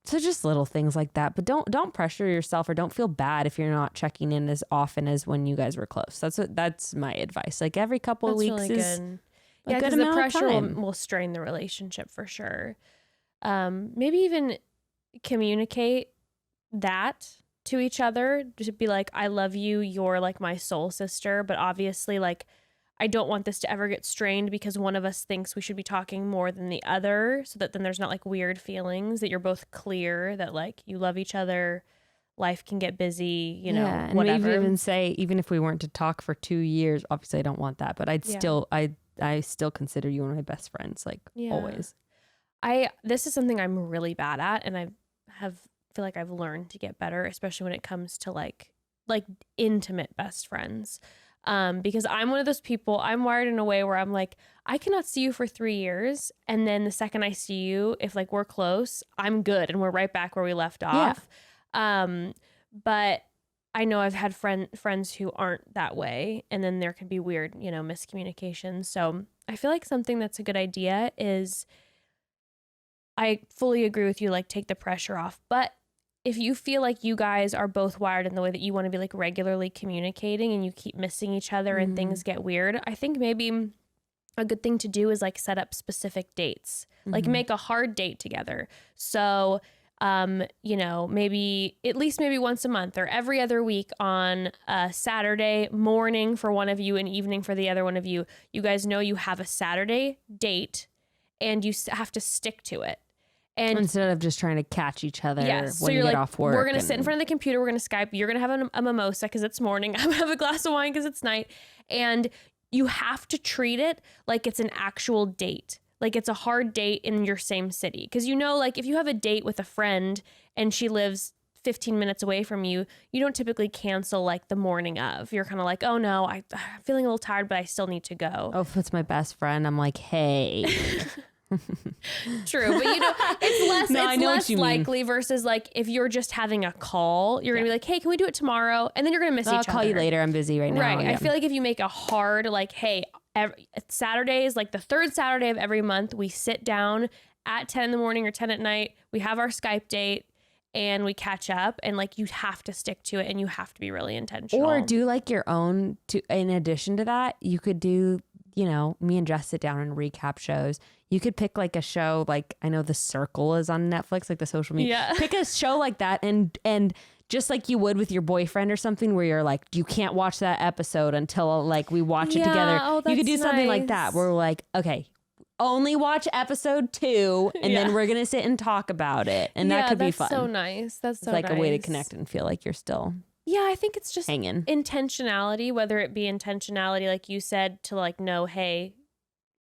So just little things like that, but don't pressure yourself or don't feel bad if you're not checking in as often as when you guys were close. That's my advice. Like every couple of weeks really is good. a Yeah, good because the amount of pressure time. will strain the relationship for sure. Maybe even communicate that to each other, to be like, I love you, you're like my soul sister, but obviously like I don't want this to ever get strained because one of us thinks we should be talking more than the other, so that then there's not like weird feelings, that you're both clear that like you love each other, life can get busy, you know, and whatever. maybe even say, even if we weren't to talk for 2 years, obviously I don't want that, but I'd still I still consider you one of my best friends, like always. This is something I'm really bad at, and I feel like I've learned to get better, especially when it comes to like intimate best friends. Because I'm one of those people, I'm wired in a way where I'm like, I cannot see you for 3 years, and then the second I see you, if like we're close, I'm good and we're right back where we left off. But I know I've had friends who aren't that way, and then there can be weird, you know, miscommunication. So I feel like something that's a good idea is, I fully agree with you, like take the pressure off. But if you feel like you guys are both wired in the way that you want to be like regularly communicating and you keep missing each other and things get weird, I think maybe a good thing to do is like set up specific dates, like make a hard date together. So you know, maybe at least maybe once a month or every other week on a Saturday morning for one of you and evening for the other one of you, you guys know you have a Saturday date and you have to stick to it. And instead of just trying to catch each other when you get off work. We're going to sit in front of the computer. We're going to Skype. You're going to have a mimosa because it's morning. I'm going to have a glass of wine because it's night. And you have to treat it like it's an actual date. Like it's a hard date in your same city. Because you know, like if you have a date with a friend and she lives 15 minutes away from you, you don't typically cancel like the morning of. You're kind of like, oh no, I'm feeling a little tired, but I still need to go. Oh, if it's my best friend, I'm like, hey. True, but you know, it's less likely versus like if you're just having a call, you're gonna be like, hey, can we do it tomorrow? And then you're gonna miss each other. I'll call you later. I'm busy right now. Right. Yeah. I feel like if you make a hard like, hey, Saturdays, like the third Saturday of every month, we sit down at 10 in the morning or 10 at night. We have our Skype date and we catch up, and like you have to stick to it and you have to be really intentional. Or do like your own. In addition to that, you could do, you know, me and Jess sit down and recap shows. You could pick like a show, like I know The Circle is on Netflix, like the social media. Yeah. Pick a show like that and just like you would with your boyfriend or something where you're like, you can't watch that episode until like we watch it together. Oh, you could do something like nice. that where we're like, okay, only watch episode 2 and then we're going to sit and talk about it. And that could be fun. That's so nice. That's so it's like nice. a way to connect and feel like you're still Yeah, I think it's just hanging. Intentionality, whether it be intentionality, like you said, to like know, hey,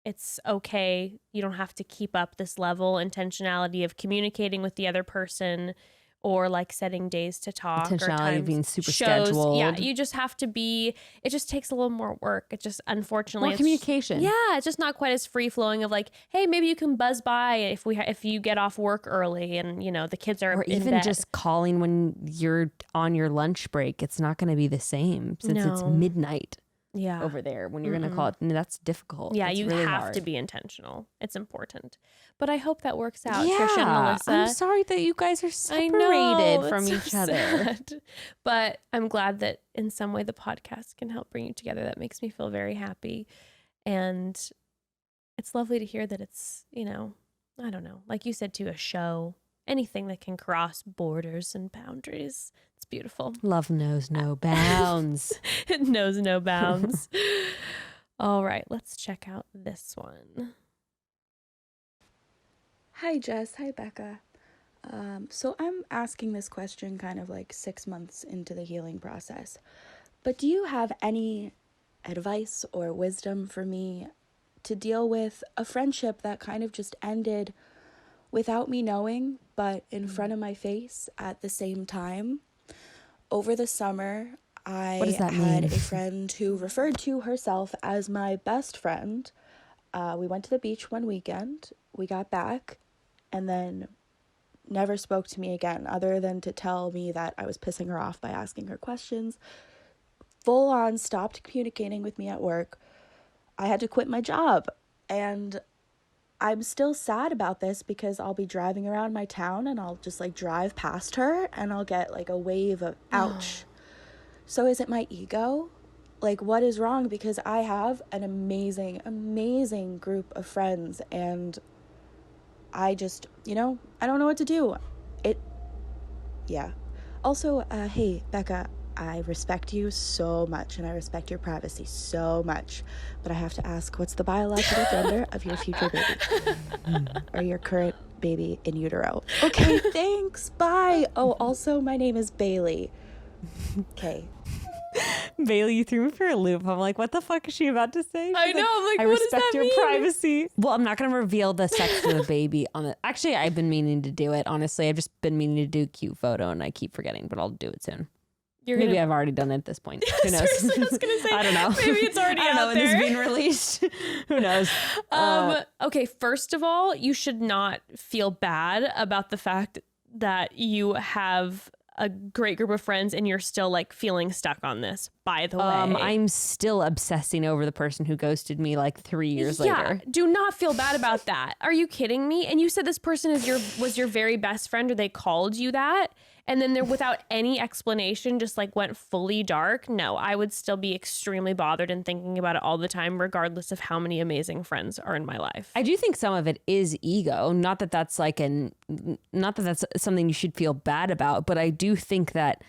it's okay. You don't have to keep up this level. Intentionality of communicating with the other person, or like setting days to talk. Intentionality of being super shows. scheduled. Yeah, you just have to be. It just takes a little more work. It just unfortunately more communication. Yeah, it's just not quite as free flowing of like, hey, maybe you can buzz by if you get off work early and you know the kids are or in even bed. just calling when you're on your lunch break. It's not going to be the same since it's midnight over there when you're going to call it. And that's difficult. Yeah, it's you really have hard. to be intentional. It's important. But I hope that works out, Yeah, Trisha and Melissa. I'm sorry that you guys are I separated know, from it's each so other. sad. But I'm glad that in some way the podcast can help bring you together. That makes me feel very happy. And it's lovely to hear that it's, you know, I don't know, like you said, to a show, anything that can cross borders and boundaries. It's beautiful. Love knows no bounds. It knows no bounds. All right, let's check out this one. Hi, Jess. Hi, Bekah. So I'm asking this question kind of like 6 months into the healing process. But do you have any advice or wisdom for me to deal with a friendship that kind of just ended without me knowing, but in front of my face at the same time? Over the summer, I had a friend who referred to herself as my best friend. We went to the beach one weekend. We got back and then never spoke to me again, other than to tell me that I was pissing her off by asking her questions. Full on stopped communicating with me at work. I had to quit my job, and I'm still sad about this because I'll be driving around my town and I'll just like drive past her and I'll get like a wave of ouch. So is it my ego? Like, what is wrong? Because I have an amazing, amazing group of friends, and I just, you know, I don't know what to do. Also, hey, Bekah, I respect you so much and I respect your privacy so much, but I have to ask, what's the biological gender of your future baby? Or your current baby in utero? Okay, thanks, bye. Oh, also, my name is Bailey. Okay. Bailey, you threw me for a loop. I'm like, what the fuck is she about to say? I know. I'm like, I what does respect that your mean? privacy. Well, I'm not going to reveal the sex of the baby on it. Actually, I've been meaning to do it. Honestly, I've just been meaning to do a cute photo and I keep forgetting, but I'll do it soon. Maybe I've already done it at this point. Who knows? Seriously, I was gonna say, I don't know. Maybe it's already I don't know out when this there. is being released. Who knows? Okay, first of all, you should not feel bad about the fact that you have a great group of friends and you're still like feeling stuck on this, by the way. I'm still obsessing over the person who ghosted me like 3 years later. Do not feel bad about that. Are you kidding me? And you said this person was your very best friend, or they called you that. and then there without any explanation just like went fully dark, no, I would still be extremely bothered and thinking about it all the time, regardless of how many amazing friends are in my life. I do think some of it is ego. Not that that's something you should feel bad about, but I do think that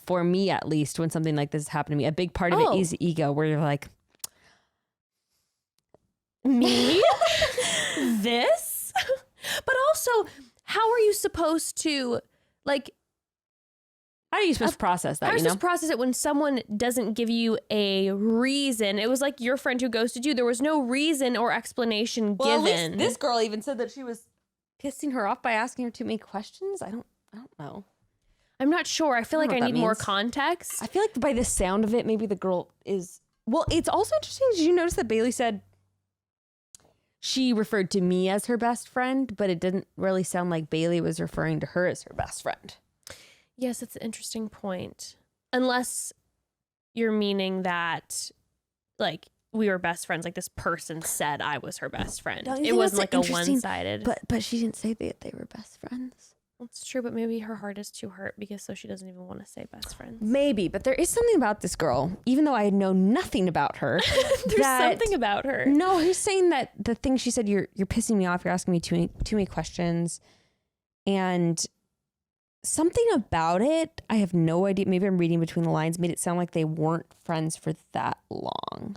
for me, at least, when something like this happened to me, a big part of it is ego, where you're like, me? This? But also, how are you supposed to, like... How are you supposed to process that, How are you supposed to process it when someone doesn't give you a reason? It was like your friend who ghosted you. There was no reason or explanation given. At least this girl even said that she was pissing her off by asking her too many questions. I don't know. I'm not sure. I feel like I need more context. I feel like by the sound of it, maybe the girl is... Well, it's also interesting. Did you notice that Bailey said she referred to me as her best friend, but it didn't really sound like Bailey was referring to her as her best friend? Yes, that's an interesting point. Unless you're meaning that, like, we were best friends. Like, this person said I was her best friend. It wasn't like a one-sided. But she didn't say that they were best friends. That's true, but maybe her heart is too hurt because so she doesn't even want to say best friends. Maybe, but there is something about this girl, even though I know nothing about her. There's something about her. No, who's saying that the thing she said, you're pissing me off, you're asking me too many questions. And something about it, I have no idea, maybe I'm reading between the lines, made it sound like they weren't friends for that long.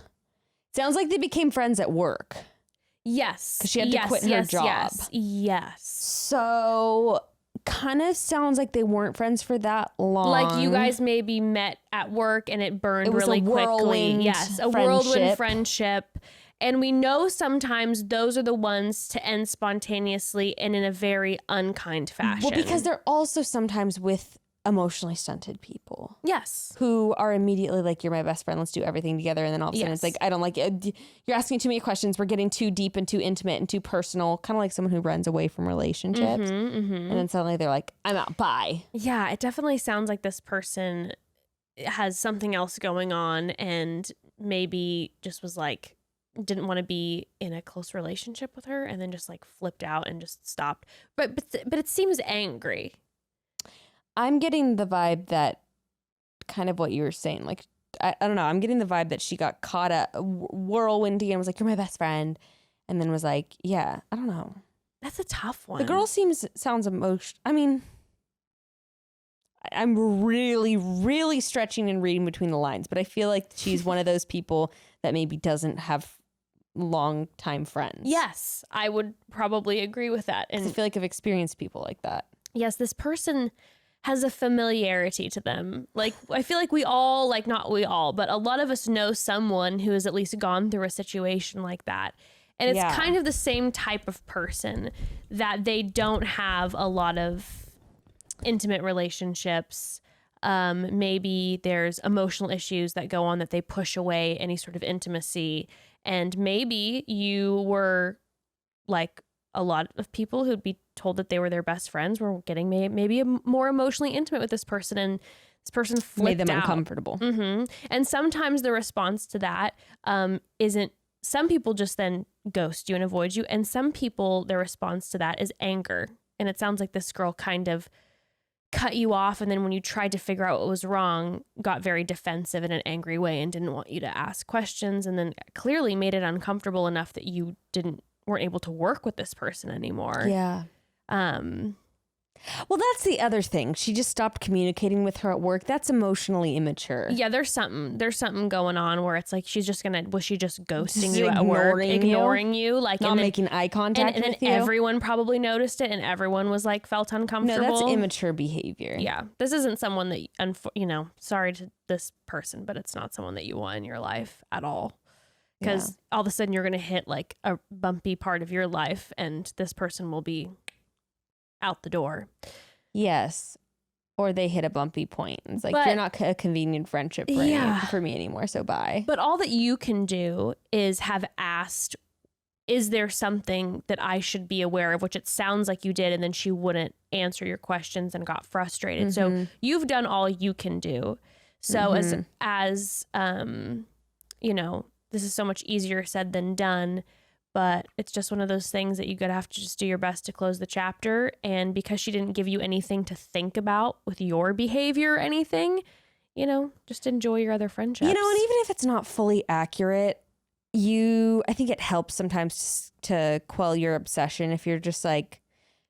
Sounds like they became friends at work. Yes. Because she had to quit her job. Yes. So... kind of sounds like they weren't friends for that long. Like you guys maybe met at work and it burned really quickly. Yes, a whirlwind friendship. And we know sometimes those are the ones to end spontaneously and in a very unkind fashion. Well, because they're also sometimes with emotionally stunted people. Yes. Who are immediately like, you're my best friend, let's do everything together. And then all of a sudden it's like, I don't like it. You're asking too many questions. We're getting too deep and too intimate and too personal. Kind of like someone who runs away from relationships. And then suddenly they're like, I'm out, bye. Yeah, it definitely sounds like this person has something else going on and maybe just was like, didn't want to be in a close relationship with her and then just like flipped out and just stopped. But it seems angry. I'm getting the vibe that kind of what you were saying. Like, I don't know. I'm getting the vibe that she got caught at whirlwindy and was like, you're my best friend. And then was like, yeah, I don't know. That's a tough one. The girl sounds emotional. I mean, I'm really, really stretching and reading between the lines, but I feel like she's one of those people that maybe doesn't have long time friends. Yes, I would probably agree with that. And I feel like I've experienced people like that. Yes, this person has a familiarity to them. Like, I feel like we all, like, not we all, but a lot of us know someone who has at least gone through a situation like that. And it's kind of the same type of person that they don't have a lot of intimate relationships. Maybe there's emotional issues that go on that they push away any sort of intimacy. And maybe you were like a lot of people who'd be told that they were their best friends were getting maybe more emotionally intimate with this person, and this person flipped made them out. uncomfortable. And sometimes the response to that isn't, some people just then ghost you and avoid you, and some people, their response to that is anger. And it sounds like this girl kind of cut you off, and then when you tried to figure out what was wrong, got very defensive in an angry way and didn't want you to ask questions, and then clearly made it uncomfortable enough that you weren't able to work with this person anymore. Yeah. Well, that's the other thing. She just stopped communicating with her at work. That's emotionally immature. Yeah, there's something going on where it's like was she just ghosting you at work, ignoring you, like not making eye contact and with then you. Everyone probably noticed it, and everyone was like felt uncomfortable. No, that's immature behavior. Yeah, this isn't someone that sorry to this person, but it's not someone that you want in your life at all. Because all of a sudden you're going to hit like a bumpy part of your life, and this person will be out the door. Yes. Or they hit a bumpy point. It's like, you're not a convenient friendship for me anymore, so bye. But all that you can do is have asked, is there something that I should be aware of? Which it sounds like you did, and then she wouldn't answer your questions and got frustrated. So you've done all you can do. So as this is so much easier said than done, but it's just one of those things that you gotta have to just do your best to close the chapter. And because she didn't give you anything to think about with your behavior or anything, you know, just enjoy your other friendships. You know, and even if it's not fully accurate, I think it helps sometimes to quell your obsession if you're just like,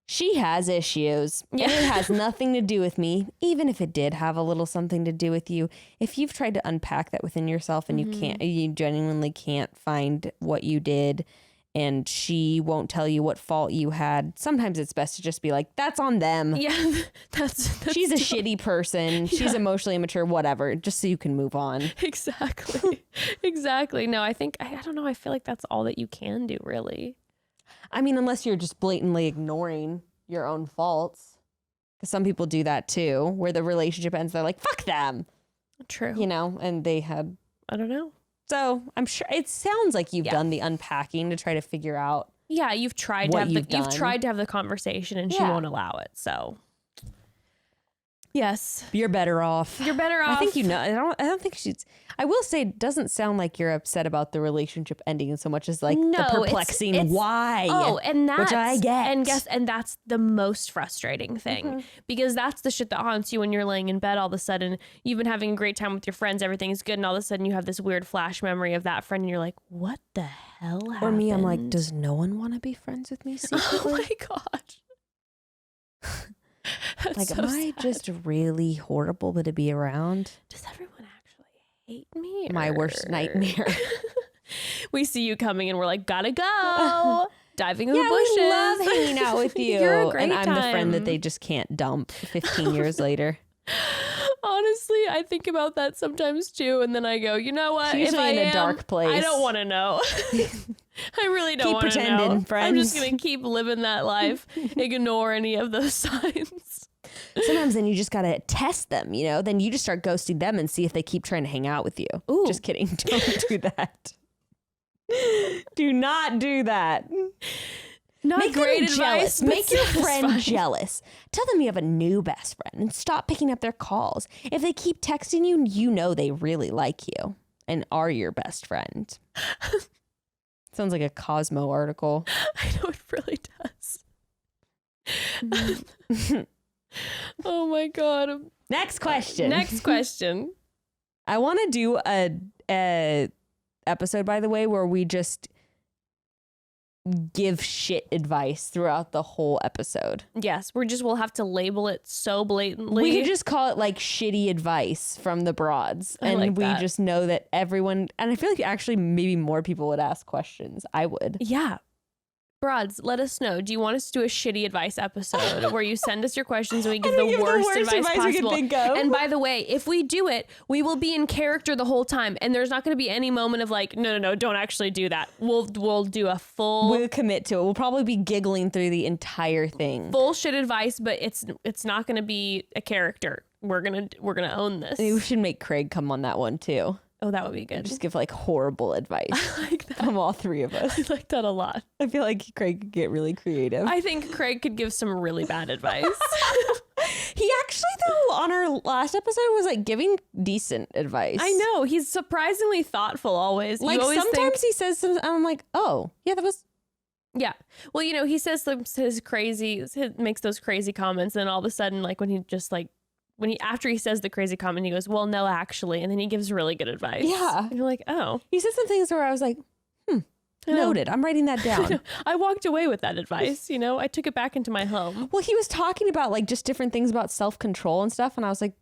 she has issues and it has nothing to do with me, even if it did have a little something to do with you. If you've tried to unpack that within yourself and you genuinely can't find what you did, and she won't tell you what fault you had, sometimes it's best to just be like, that's on them. Yeah, that's she's a shitty person. She's emotionally immature, whatever, just so you can move on. Exactly. Exactly. No, I think, I don't know. I feel like that's all that you can do, really. I mean, unless you're just blatantly ignoring your own faults. Because some people do that too, where the relationship ends, they're like, fuck them. True. You know, and they had, I don't know. So I'm sure it sounds like you've done the unpacking to try to figure out. Yeah, you've tried to have the conversation, and she won't allow it. So yes, you're better off. You're better off. I think you know. I don't think she's. I will say, it doesn't sound like you're upset about the relationship ending so much as like the perplexing it's why. Oh, and that's which I get. And that's the most frustrating thing, because that's the shit that haunts you when you're laying in bed. All of a sudden, you've been having a great time with your friends, everything's good, and all of a sudden you have this weird flash memory of that friend, and you're like, what the hell happened? Or me, I'm like, does no one want to be friends with me secretly? Oh my gosh. Like, so am I just really horrible to be around? Does everyone actually hate me? My worst nightmare. We see you coming and we're like, gotta go. Diving in the bushes. We love hanging out with you. You're a great and I'm time. the friend that they just can't dump 15 years later. Honestly, I think about that sometimes too, and then I go, you know what? It's usually in a dark place. I don't want to know. I really don't want to know. Pretending, friends. I'm just gonna keep living that life. Ignore any of those signs. Sometimes then you just gotta test them, you know? Then you just start ghosting them and see if they keep trying to hang out with you. Ooh. Just kidding. Don't do that. Do not do that. Not Make great them advice, jealous. but Make your friend satisfying. jealous. Tell them you have a new best friend and stop picking up their calls. If they keep texting you, you know they really like you and are your best friend. Sounds like a Cosmo article. I know, it really does. Oh my god. Next question. Next question. I want to do a episode, by the way, where we just give shit advice throughout the whole episode. Yes, we'll have to label it so blatantly. We could just call it like shitty advice from the broads. I And like we that. just know that everyone, and I feel like actually maybe more people would ask questions. I would. Yeah. Broads, let us know. Do you want us to do a shitty advice episode where you send us your questions and we give the worst advice we possible? could think of. And by the way, if we do it, we will be in character the whole time, and there's not going to be any moment of like, no, don't actually do that. We'll do a We'll commit to it. We'll probably be giggling through the entire thing. full shit advice, but it's not going to be a character. We're gonna own this. Maybe we should make Craig come on that one too. Oh, that would be good. Just give like horrible advice I like that. from all three of us. I like that a lot. I feel like Craig could get really creative. I think Craig could give some really bad advice. He actually, though, on our last episode was like giving decent advice. I know. He's surprisingly thoughtful always. Like you always sometimes think, he says some, I'm like, oh, yeah, that was. yeah. Well, you know, he says makes those crazy comments, and all of a sudden, like when he just like, after he says the crazy comment, he goes, well, no, actually. And then he gives really good advice. Yeah. And you're like, oh. He said some things where I was like, I know. noted. I'm writing that down. I walked away with that advice, you know? I took it back into my home. Well, he was talking about like just different things about self-control and stuff. And I was like,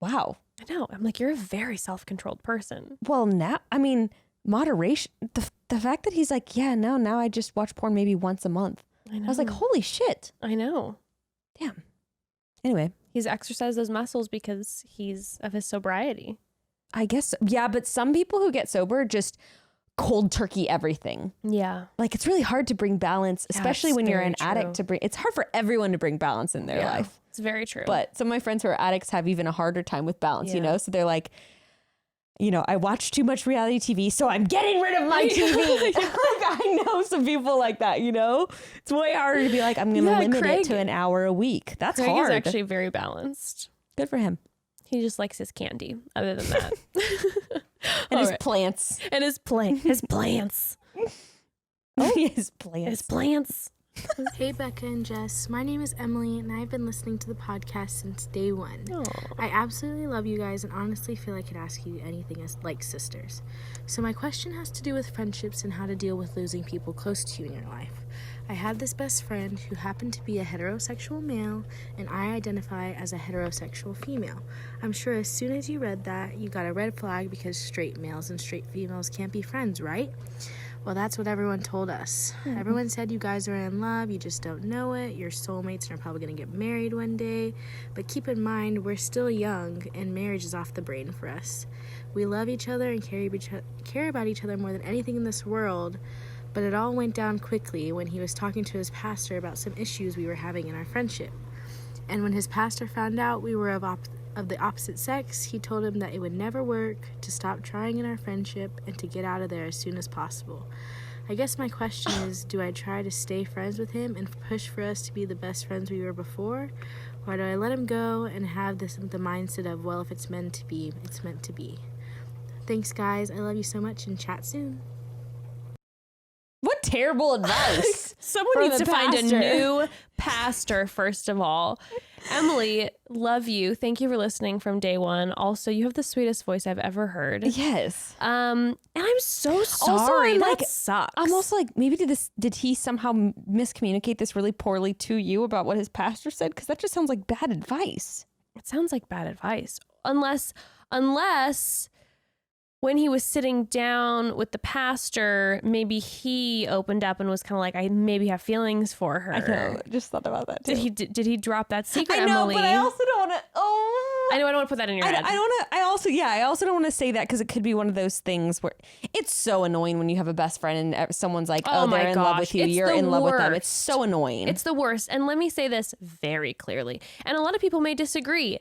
wow. I know. I'm like, you're a very self-controlled person. Well, now, I mean, moderation. The fact that he's like, yeah, no, now I just watch porn maybe once a month. I know. I was like, holy shit. I know. Damn. Anyway. He's exercised those muscles because of his sobriety. I guess. Yeah. But some people who get sober just cold turkey everything. Yeah. Like it's really hard to bring balance, especially it's when you're very an addict it's hard for everyone to bring balance in their life. It's very true. But some of my friends who are addicts have even a harder time with balance, you Yeah. know? So they're like, you know, I watch too much reality TV, so I'm getting rid of my TV. Like, I know some people like that, you know? It's way harder to be like, I'm going to limit it to an hour a week. That's Craig hard. is actually very balanced. Good for him. He just likes his candy. Other than that. And All his right. plants. And his plants. Oh, his plants. His plants. Hey Bekah and Jess, my name is Emily and I've been listening to the podcast since day one. I absolutely love you guys and honestly feel I could ask you anything as like sisters. So my question has to do with friendships and how to deal with losing people close to you in your life. I had this best friend who happened to be a heterosexual male and I identify as a heterosexual female. I'm sure as soon as you read that, you got a red flag because straight males and straight females can't be friends, right? Well, that's what everyone told us. Everyone said you guys are in love, you just don't know it, you're soulmates and are probably going to get married one day. But keep in mind, we're still young and marriage is off the brain for us. We love each other and care about each other more than anything in this world. But it all went down quickly when he was talking to his pastor about some issues we were having in our friendship. And when his pastor found out we were of the opposite sex, he told him that it would never work, to stop trying in our friendship, and to get out of there as soon as possible. I guess my question is, do I try to stay friends with him and push for us to be the best friends we were before? Or do I let him go and have the mindset of, well, if it's meant to be, it's meant to be? Thanks, guys. I love you so much and chat soon. What terrible advice. Someone from needs the to find a pastor. new pastor, first of all. Emily, love you. Thank you for listening from day one. Also, you have the sweetest voice I've ever heard. Yes. And I'm so sorry. I'm That like- sucks. I'm also like, maybe did he somehow miscommunicate this really poorly to you about what his pastor said? Because that just sounds like bad advice. It sounds like bad advice. Unless when he was sitting down with the pastor, maybe he opened up and was kind of like, I maybe have feelings for her. I know. Just thought about that too. Did he drop that secret, I know, Emily? but I also don't want to. I know, I don't want to put that in your head. I also don't want to say that because it could be one of those things where it's so annoying when you have a best friend and someone's like, Oh they're my in love gosh, with you, it's you're the in love with them. It's worst. so annoying. It's the worst. And let me say this very clearly. And a lot of people may disagree.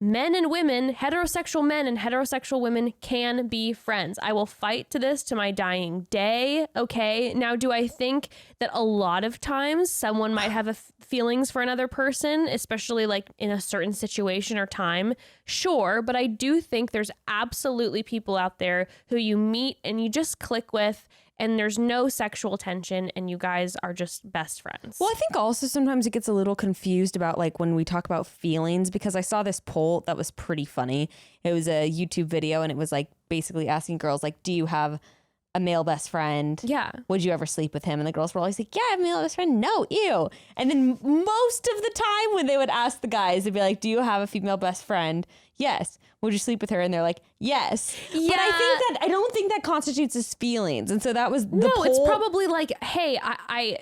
Men and women, heterosexual men and heterosexual women can be friends. I will fight to this to my dying day. Okay. Now, do I think that a lot of times someone might have feelings for another person, especially like in a certain situation or time? Sure. But I do think there's absolutely people out there who you meet and you just click with, and there's no sexual tension and you guys are just best friends. Well, I think also sometimes it gets a little confused about like when we talk about feelings, because I saw this poll that was pretty funny. It was a YouTube video and it was like basically asking girls like, do you have a male best friend? Yeah. Would you ever sleep with him? And the girls were always like, yeah, I have a male best friend. No, ew. And then most of the time when they would ask the guys, they'd be like, do you have a female best friend? Yes. Would you sleep with her? And they're like, yes. Yeah. But I don't think that constitutes as feelings. And so that was the poll. It's probably like, hey,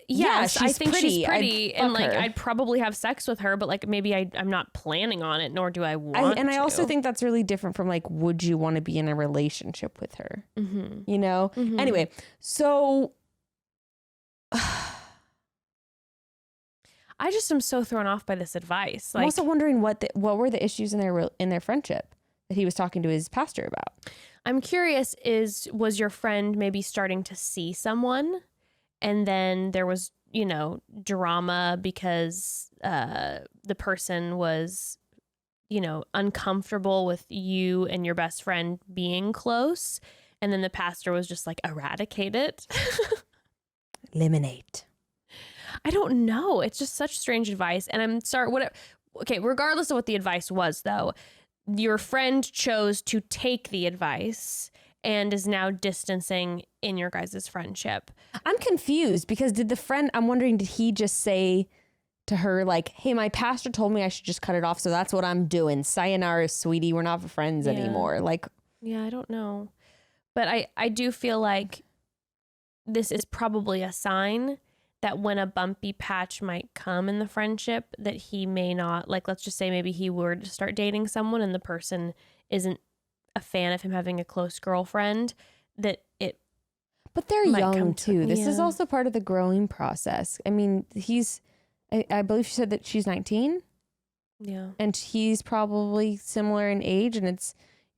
yes, I she's think pretty. she's pretty, I'd and fuck like her. I'd probably have sex with her, but like maybe I'm not planning on it, nor do I want. I also to. think that's really different from like, would you want to be in a relationship with her? Mm-hmm. You know? Mm-hmm. Anyway, so I just am so thrown off by this advice. I'm Like, also wondering what were the issues in their friendship that he was talking to his pastor about. I'm curious: was your friend maybe starting to see someone, and then there was drama because the person was uncomfortable with you and your best friend being close, and then the pastor was just like, eradicate it. Eliminate. I don't know. It's just such strange advice. And I'm sorry. Okay, regardless of what the advice was, though, your friend chose to take the advice and is now distancing in your guys' friendship. I'm confused because I'm wondering, did he just say to her like, hey, my pastor told me I should just cut it off, so that's what I'm doing. Sayonara, sweetie. We're not friends anymore. Like, yeah, I don't know. But I do feel like this is probably a sign that when a bumpy patch might come in the friendship, that he may not, like, let's just say maybe he were to start dating someone and the person isn't a fan of him having a close girlfriend, that it but they're might young come to- too. This is yeah. also part of the growing process. I mean, I believe she said that she's 19 yeah. and he's probably similar in age, and it's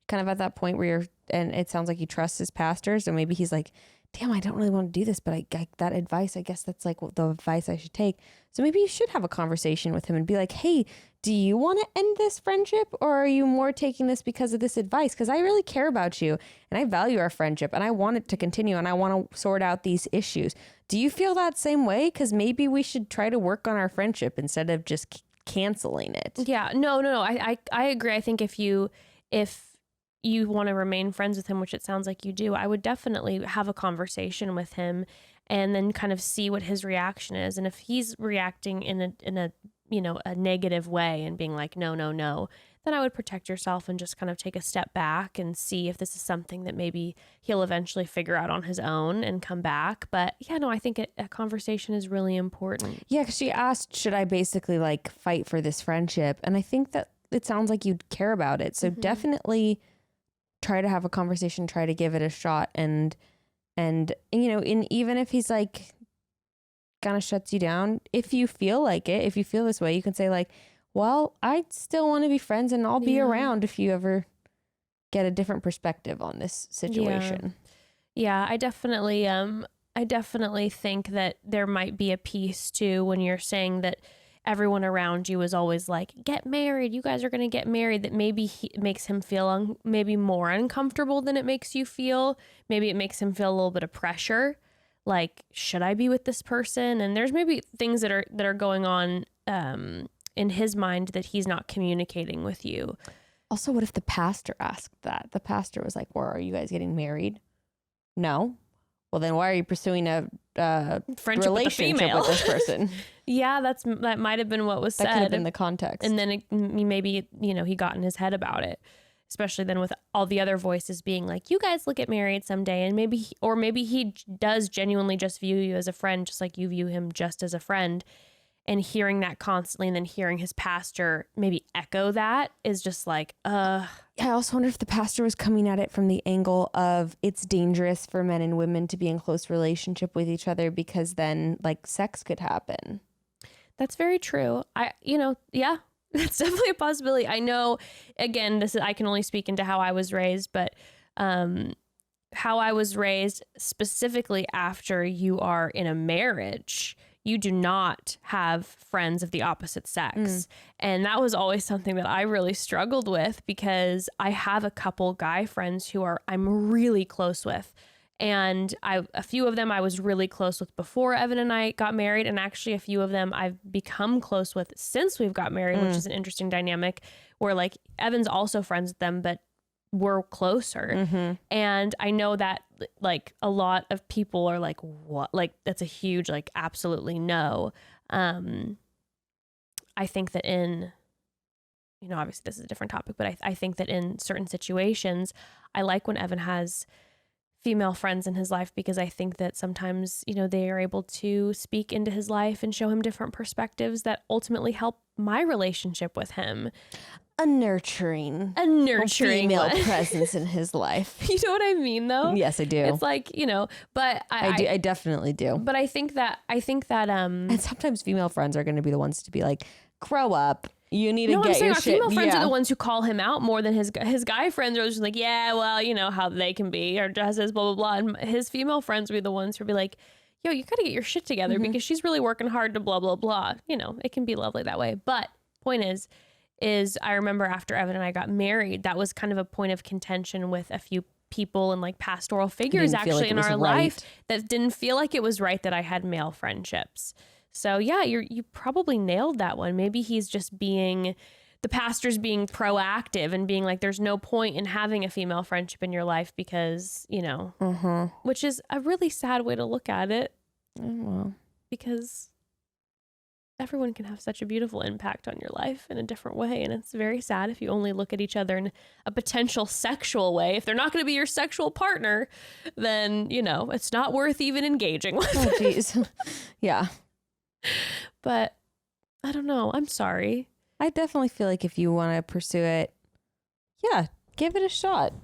kind of at that point where and it sounds like he trusts his pastor, so maybe he's like, damn, I don't really want to do this, but I that advice, I guess that's like the advice I should take. So maybe you should have a conversation with him and be like, hey, do you want to end this friendship, or are you more taking this because of this advice? Because I really care about you and I value our friendship and I want it to continue and I want to sort out these issues. Do you feel that same way? Because maybe we should try to work on our friendship instead of just canceling it. Yeah, no. I agree. I think if you want to remain friends with him, which it sounds like you do, I would definitely have a conversation with him and then kind of see what his reaction is. And if he's reacting in a a negative way and being like, no, then I would protect yourself and just kind of take a step back and see if this is something that maybe he'll eventually figure out on his own and come back. But yeah, no, I think a conversation is really important. Yeah, because she asked, should I basically like fight for this friendship? And I think that it sounds like you'd care about it. So definitely try to have a conversation, try to give it a shot. And even if he's like kind of shuts you down, if you feel like it, if you feel this way, you can say like, well, I still want to be friends and I'll be around if you ever get a different perspective on this situation. Yeah, I definitely think that there might be a piece too when you're saying that everyone around you is always like, get married, you guys are going to get married, that maybe it makes him feel maybe more uncomfortable than it makes you feel. Maybe it makes him feel a little bit of pressure. Like, should I be with this person? And there's maybe things that are going on in his mind that he's not communicating with you. Also, what if the pastor asked that? The pastor was like, well, are you guys getting married? No. Well, then why are you pursuing a friendship relationship with this person? Yeah, that might have been what was said. That could have been the context. And then maybe, he got in his head about it. Especially then with all the other voices being like, you guys will get married someday. And maybe he does genuinely just view you as a friend, just like you view him just as a friend. And hearing that constantly and then hearing his pastor maybe echo that is just like, I also wonder if the pastor was coming at it from the angle of it's dangerous for men and women to be in close relationship with each other because then like sex could happen. That's very true. Yeah. That's definitely a possibility. I know, again, I can only speak into how I was raised, but how I was raised specifically after you are in a marriage, you do not have friends of the opposite sex. And that was always something that I really struggled with because I have a couple guy friends who I'm really close with. And a few of them I was really close with before Evan and I got married. And actually a few of them I've become close with since we've got married, which is an interesting dynamic where like Evan's also friends with them, but we're closer. And I know that like a lot of people are like, what? Like that's a huge, like absolutely no. I think that obviously this is a different topic, but I think that in certain situations, I like when Evan has female friends in his life because I think that sometimes, they are able to speak into his life and show him different perspectives that ultimately help my relationship with him. A nurturing female presence in his life. You know what I mean, though? Yes, I do. It's like, but I definitely do. But I think that and sometimes female friends are going to be the ones to be like, grow up. You need to get your shit. Female friends are the ones who call him out more than his guy friends are just like, yeah, well, how they can be, or Jess is blah, blah, blah. And his female friends will be the ones who be like, yo, you got to get your shit together because she's really working hard to blah, blah, blah. It can be lovely that way. But point is I remember after Evan and I got married, that was kind of a point of contention with a few people and like pastoral figures actually in our life that didn't feel like it was right that I had male friendships. So yeah, you probably nailed that one. Maybe he's just the pastor's being proactive and being like, there's no point in having a female friendship in your life because, which is a really sad way to look at it. Because everyone can have such a beautiful impact on your life in a different way. And it's very sad if you only look at each other in a potential sexual way. If they're not going to be your sexual partner, then, it's not worth even engaging with. Oh, geez. Yeah. But I don't know. I'm sorry. I definitely feel like if you want to pursue it, yeah, give it a shot.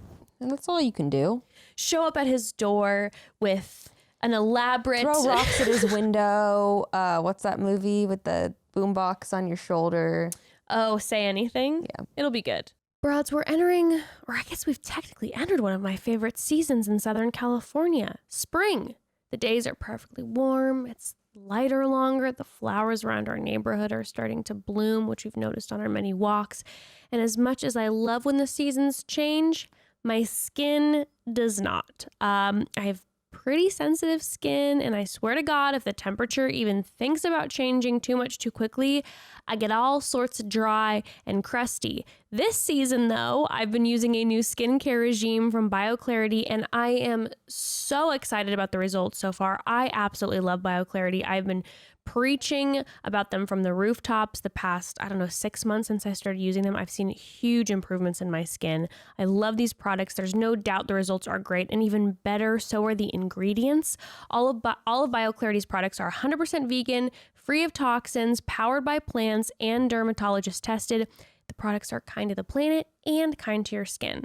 And that's all you can do. Show up at his door with an elaborate... Throw rocks at his window. What's that movie with the boombox on your shoulder? Oh, Say Anything? Yeah. It'll be good. Broads, we're entering, or I guess we've technically entered one of my favorite seasons in Southern California. Spring. The days are perfectly warm. It's lighter longer. The flowers around our neighborhood are starting to bloom, which we've noticed on our many walks. And as much as I love when the seasons change, my skin does not. I have pretty sensitive skin, and I swear to God, if the temperature even thinks about changing too much too quickly, I get all sorts of dry and crusty. This season, though, I've been using a new skincare regime from BioClarity, and I am so excited about the results so far. I absolutely love BioClarity. I've been preaching about them from the rooftops the past, 6 months since I started using them. I've seen huge improvements in my skin. I love these products. There's no doubt the results are great, and even better, so are the ingredients. All of BioClarity's products are 100% vegan, free of toxins, powered by plants, and dermatologist tested. The products are kind to the planet and kind to your skin.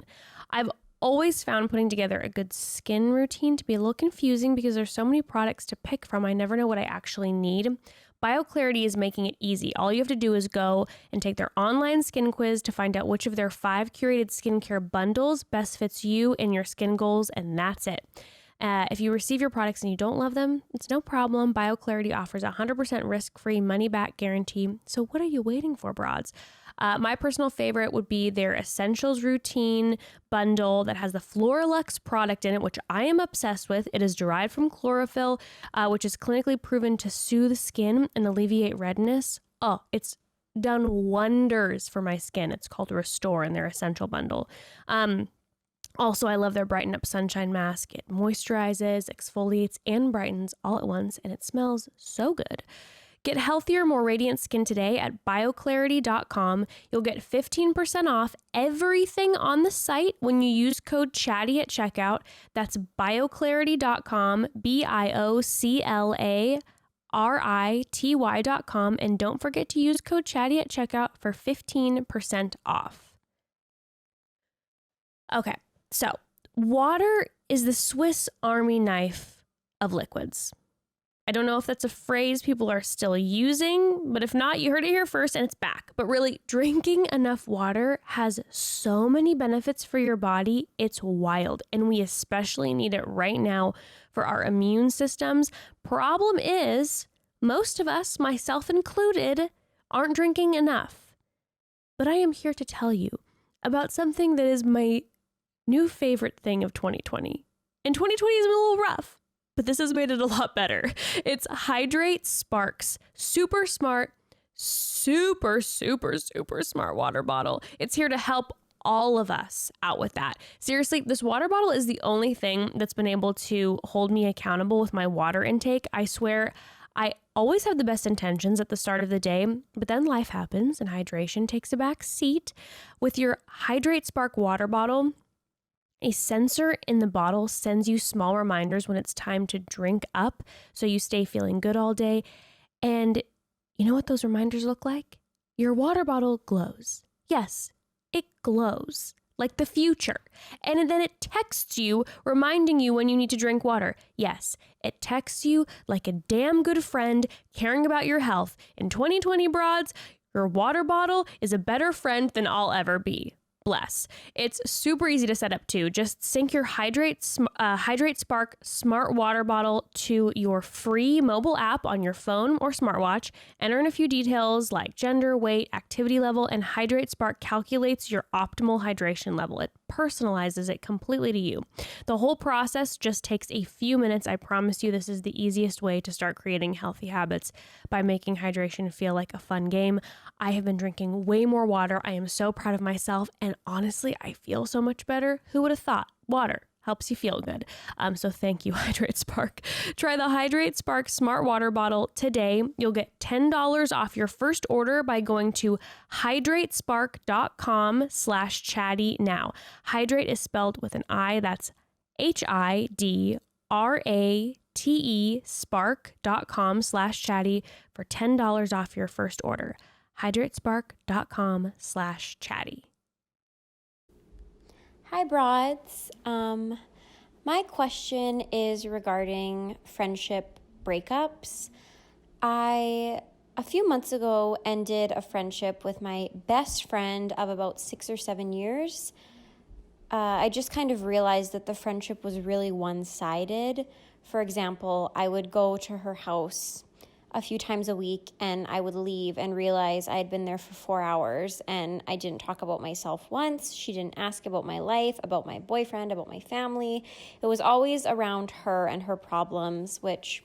I've always found putting together a good skin routine to be a little confusing because there's so many products to pick from. I never know what I actually need. BioClarity is making it easy. All you have to do is go and take their online skin quiz to find out which of their 5 curated skincare bundles best fits you and your skin goals, and that's it. If you receive your products and you don't love them, it's no problem. BioClarity offers a 100% risk-free money-back guarantee. So what are you waiting for, broads? My personal favorite would be their Essentials Routine bundle that has the Floralux product in it, which I am obsessed with. It is derived from chlorophyll, which is clinically proven to soothe skin and alleviate redness. Oh, it's done wonders for my skin. It's called Restore in their Essential Bundle. Also, I love their Brighten Up Sunshine Mask. It moisturizes, exfoliates, and brightens all at once, and it smells so good. Get healthier, more radiant skin today at bioclarity.com. You'll get 15% off everything on the site when you use code CHATTY at checkout. That's bioclarity.com, BIOCLARITY.com. And don't forget to use code CHATTY at checkout for 15% off. Okay, so water is the Swiss Army knife of liquids. I don't know if that's a phrase people are still using, but if not, you heard it here first and it's back. But really, drinking enough water has so many benefits for your body. It's wild. And we especially need it right now for our immune systems. Problem is, most of us, myself included, aren't drinking enough. But I am here to tell you about something that is my new favorite thing of 2020. And 2020 has been a little rough, but this has made it a lot better. It's HIDRATE SPARK's super smart water bottle. It's here to help all of us out with that. Seriously, this water bottle is the only thing that's been able to hold me accountable with my water intake. I swear, I always have the best intentions at the start of the day, but then life happens and hydration takes a back seat. With your HIDRATE SPARK water bottle, a sensor in the bottle sends you small reminders when it's time to drink up, so you stay feeling good all day. And you know what those reminders look like? Your water bottle glows. Yes, it glows like the future. And then it texts you, reminding you when you need to drink water. Yes, it texts you like a damn good friend caring about your health. In 2020, broads, your water bottle is a better friend than I'll ever be. Bless. It's super easy to set up too. Just sync your HIDRATE SPARK smart water bottle to your free mobile app on your phone or smartwatch. Enter in a few details like gender, weight, activity level, and HIDRATE SPARK calculates your optimal hydration level. It personalizes it completely to you. The whole process just takes a few minutes. I promise you this is the easiest way to start creating healthy habits by making hydration feel like a fun game. I have been drinking way more water. I am so proud of myself, and honestly, I feel so much better. Who would have thought? Water helps you feel good. So thank you, HIDRATE SPARK. Try the HIDRATE SPARK Smart Water Bottle today. You'll get $10 off your first order by going to hydratespark.com/chatty now. Hydrate is spelled with an I. That's HIDRATE spark.com/chatty for $10 off your first order. hydratespark.com/chatty. Hi, broads. My question is regarding friendship breakups. A few months ago, ended a friendship with my best friend of about 6 or 7 years. I just kind of realized that the friendship was really one-sided. For example, I would go to her house a few times a week, and I would leave and realize I had been there for 4 hours and I didn't talk about myself once. She didn't ask about my life, about my boyfriend, about my family. It was always around her and her problems, which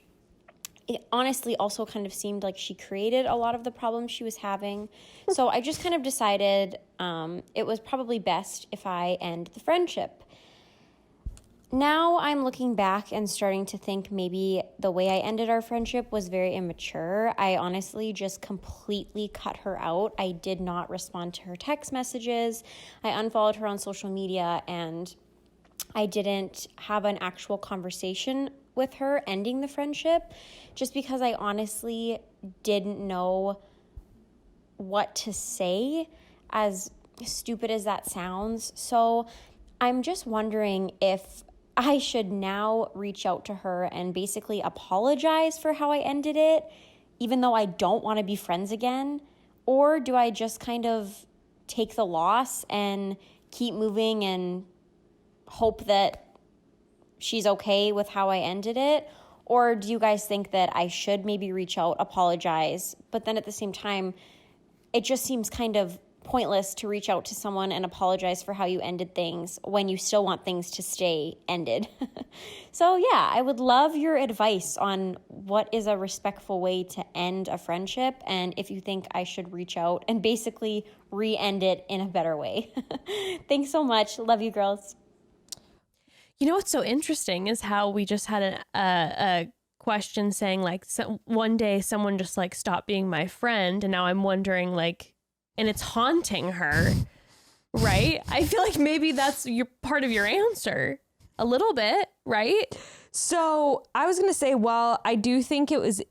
it honestly also kind of seemed like she created a lot of the problems she was having. So I just kind of decided it was probably best if I end the friendship. Now I'm looking back and starting to think maybe the way I ended our friendship was very immature. I honestly just completely cut her out. I did not respond to her text messages. I unfollowed her on social media, and I didn't have an actual conversation with her ending the friendship just because I honestly didn't know what to say, as stupid as that sounds. So I'm just wondering if I should now reach out to her and basically apologize for how I ended it, even though I don't want to be friends again, or do I just kind of take the loss and keep moving and hope that she's okay with how I ended it? Or do you guys think that I should maybe reach out, apologize, but then at the same time, it just seems kind of pointless to reach out to someone and apologize for how you ended things when you still want things to stay ended. So yeah, I would love your advice on what is a respectful way to end a friendship, and if you think I should reach out and basically re-end it in a better way. Thanks so much. Love you, girls. You know what's so interesting is how we just had a question saying like, so one day someone just like stopped being my friend, and now I'm wondering like, and it's haunting her, right? I feel like maybe that's your part of your answer a little bit, right? So I was going to say, well, I do think it was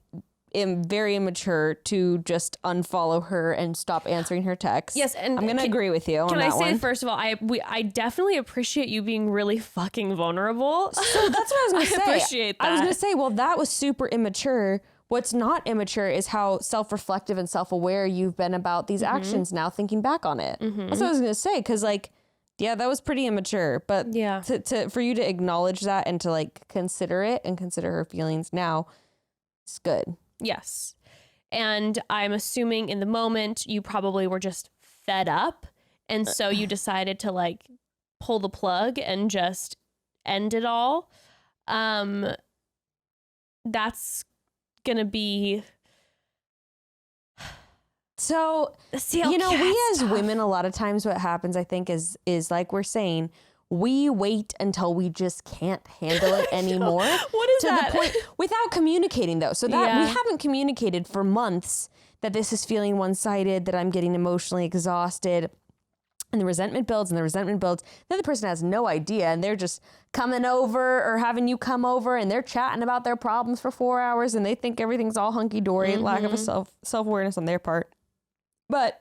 very immature to just unfollow her and stop answering her texts. Yes, and I'm going to agree with you on that one. Can I say, first of all, I definitely appreciate you being really fucking vulnerable. So that's what I was going to say. I appreciate that. I was going to say, well, that was super immature. What's not immature is how self-reflective and self-aware you've been about these actions now, thinking back on it. That's what I was going to say, because like, yeah, that was pretty immature. But yeah, for you to acknowledge that and to like consider it and consider her feelings now, it's good. Yes. And I'm assuming in the moment you probably were just fed up. And so you decided to like pull the plug and just end it all. That's gonna be so, you know, we as women, a lot of times what happens, I think, is like we're saying, we wait until we just can't handle it anymore. What is that? To the point, without communicating though. So that we haven't communicated for months that this is feeling one-sided, that I'm getting emotionally exhausted. And the resentment builds and the resentment builds. The other person has no idea, and they're just coming over or having you come over, and they're chatting about their problems for 4 hours, and they think everything's all hunky-dory, lack of a self-awareness on their part. But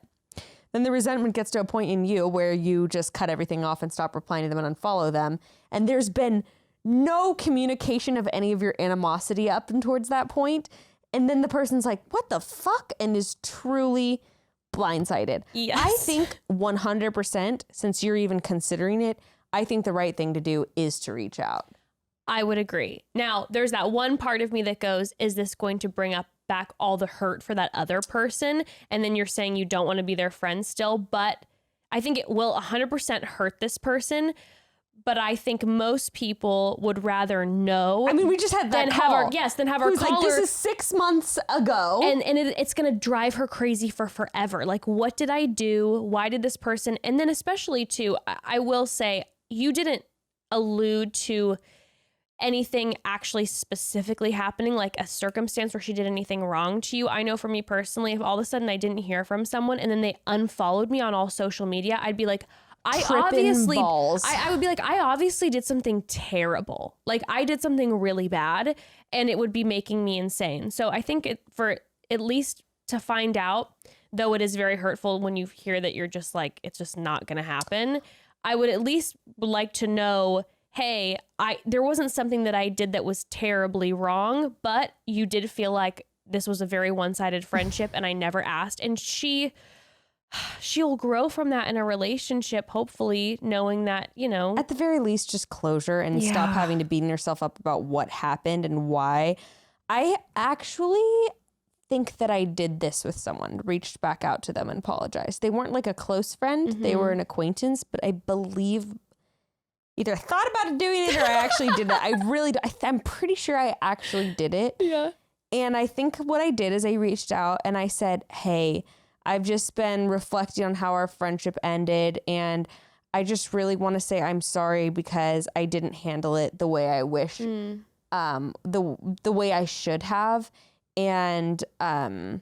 then the resentment gets to a point in you where you just cut everything off and stop replying to them and unfollow them. And there's been no communication of any of your animosity up and towards that point. And then the person's like, what the fuck? And is truly blindsided. Yes. I think 100%, since you're even considering it, I think the right thing to do is to reach out. I would agree. Now, there's that one part of me that goes, is this going to bring up back all the hurt for that other person? And then you're saying you don't want to be their friend still, but I think it will 100% hurt this person. But I think most people would rather know. I mean, we just had that call. Then have our caller. Like, this is 6 months ago. And it's going to drive her crazy for forever. Like, what did I do? Why did this person? And then especially too, I will say, you didn't allude to anything actually specifically happening, like a circumstance where she did anything wrong to you. I know for me personally, if all of a sudden I didn't hear from someone and then they unfollowed me on all social media, I'd be like, I would be like, I obviously did something terrible. Like, I did something really bad, and it would be making me insane. So I think for at least to find out, though it is very hurtful when you hear that you're just like, it's just not going to happen, I would at least like to know, hey, there wasn't something that I did that was terribly wrong, but you did feel like this was a very one-sided friendship and I never asked. And she'll grow from that in a relationship, hopefully, knowing that, you know. At the very least, just closure and stop having to beating yourself up about what happened and why. I actually think that I did this with someone, reached back out to them and apologized. They weren't like a close friend. They were an acquaintance, but I believe either I thought about doing it or I actually did it. I'm pretty sure I actually did it. Yeah. And I think what I did is I reached out and I said, hey, I've just been reflecting on how our friendship ended, and I just really want to say I'm sorry because I didn't handle it the way I wish, the way I should have. And I'm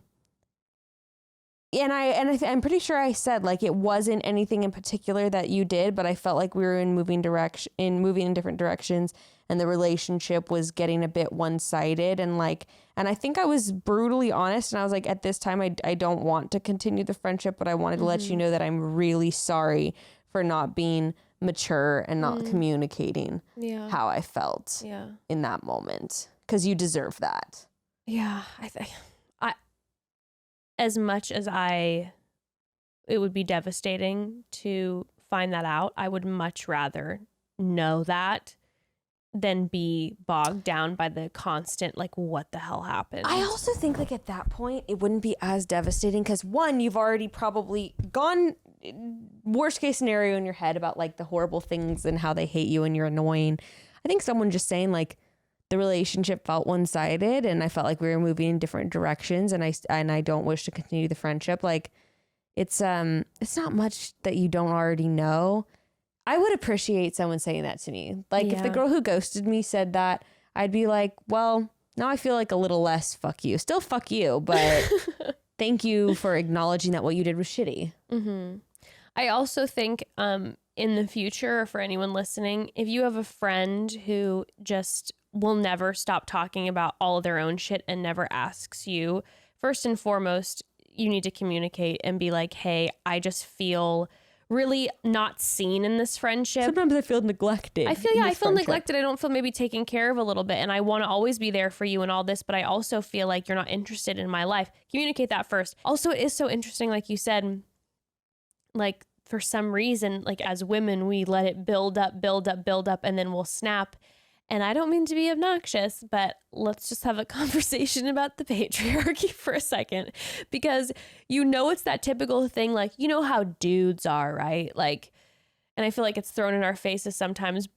pretty sure I said, like, it wasn't anything in particular that you did, but I felt like we were moving in different directions, and the relationship was getting a bit one-sided. And I think I was brutally honest, and I was like, at this time, I don't want to continue the friendship, but I wanted to let you know that I'm really sorry for not being mature and not communicating how I felt in that moment, because you deserve that. Yeah, I as much as it would be devastating to find that out, I would much rather know that than be bogged down by the constant, like, what the hell happened. I also think, like, at that point, it wouldn't be as devastating because, one, you've already probably gone worst case scenario in your head about, like, the horrible things and how they hate you and you're annoying. I think someone just saying, like, the relationship felt one-sided and I felt like we were moving in different directions and I don't wish to continue the friendship. Like, it's not much that you don't already know. I would appreciate someone saying that to me. Like, if the girl who ghosted me said that, I'd be like, well, now I feel like a little less fuck you. Still fuck you, but thank you for acknowledging that what you did was shitty. I also think in the future, for anyone listening, if you have a friend who just will never stop talking about all of their own shit and never asks you, first and foremost, you need to communicate and be like, hey, I just feel really not seen in this friendship. Sometimes I feel neglected. I feel neglected. I don't feel maybe taken care of a little bit, and I want to always be there for you and all this, but I also feel like you're not interested in my life. Communicate that first. Also, it is so interesting, like you said, like, for some reason, like, as women, we let it build up, and then we'll snap. And I don't mean to be obnoxious, but let's just have a conversation about the patriarchy for a second, because it's that typical thing, like, you know how dudes are, right? Like, and I feel like it's thrown in our faces sometimes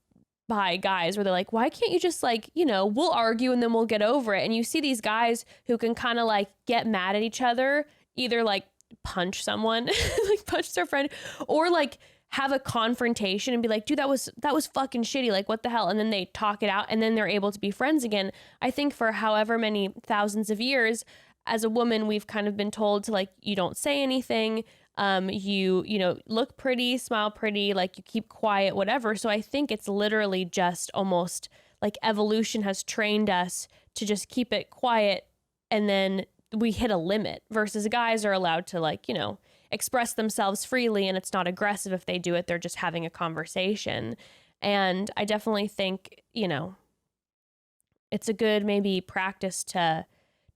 by guys where they're like, why can't you just, like, we'll argue and then we'll get over it. And you see these guys who can kind of, like, get mad at each other, either, like, punch someone, like punch their friend, or, like, have a confrontation and be like, dude, that was fucking shitty. Like, what the hell? And then they talk it out and then they're able to be friends again. I think for however many thousands of years, as a woman, we've kind of been told to, like, you don't say anything. You look pretty, smile pretty, like, you keep quiet, whatever. So I think it's literally just almost like evolution has trained us to just keep it quiet. And then we hit a limit, versus guys are allowed to, like, express themselves freely, and it's not aggressive if they do it. They're just having a conversation. And I definitely think, it's a good maybe practice to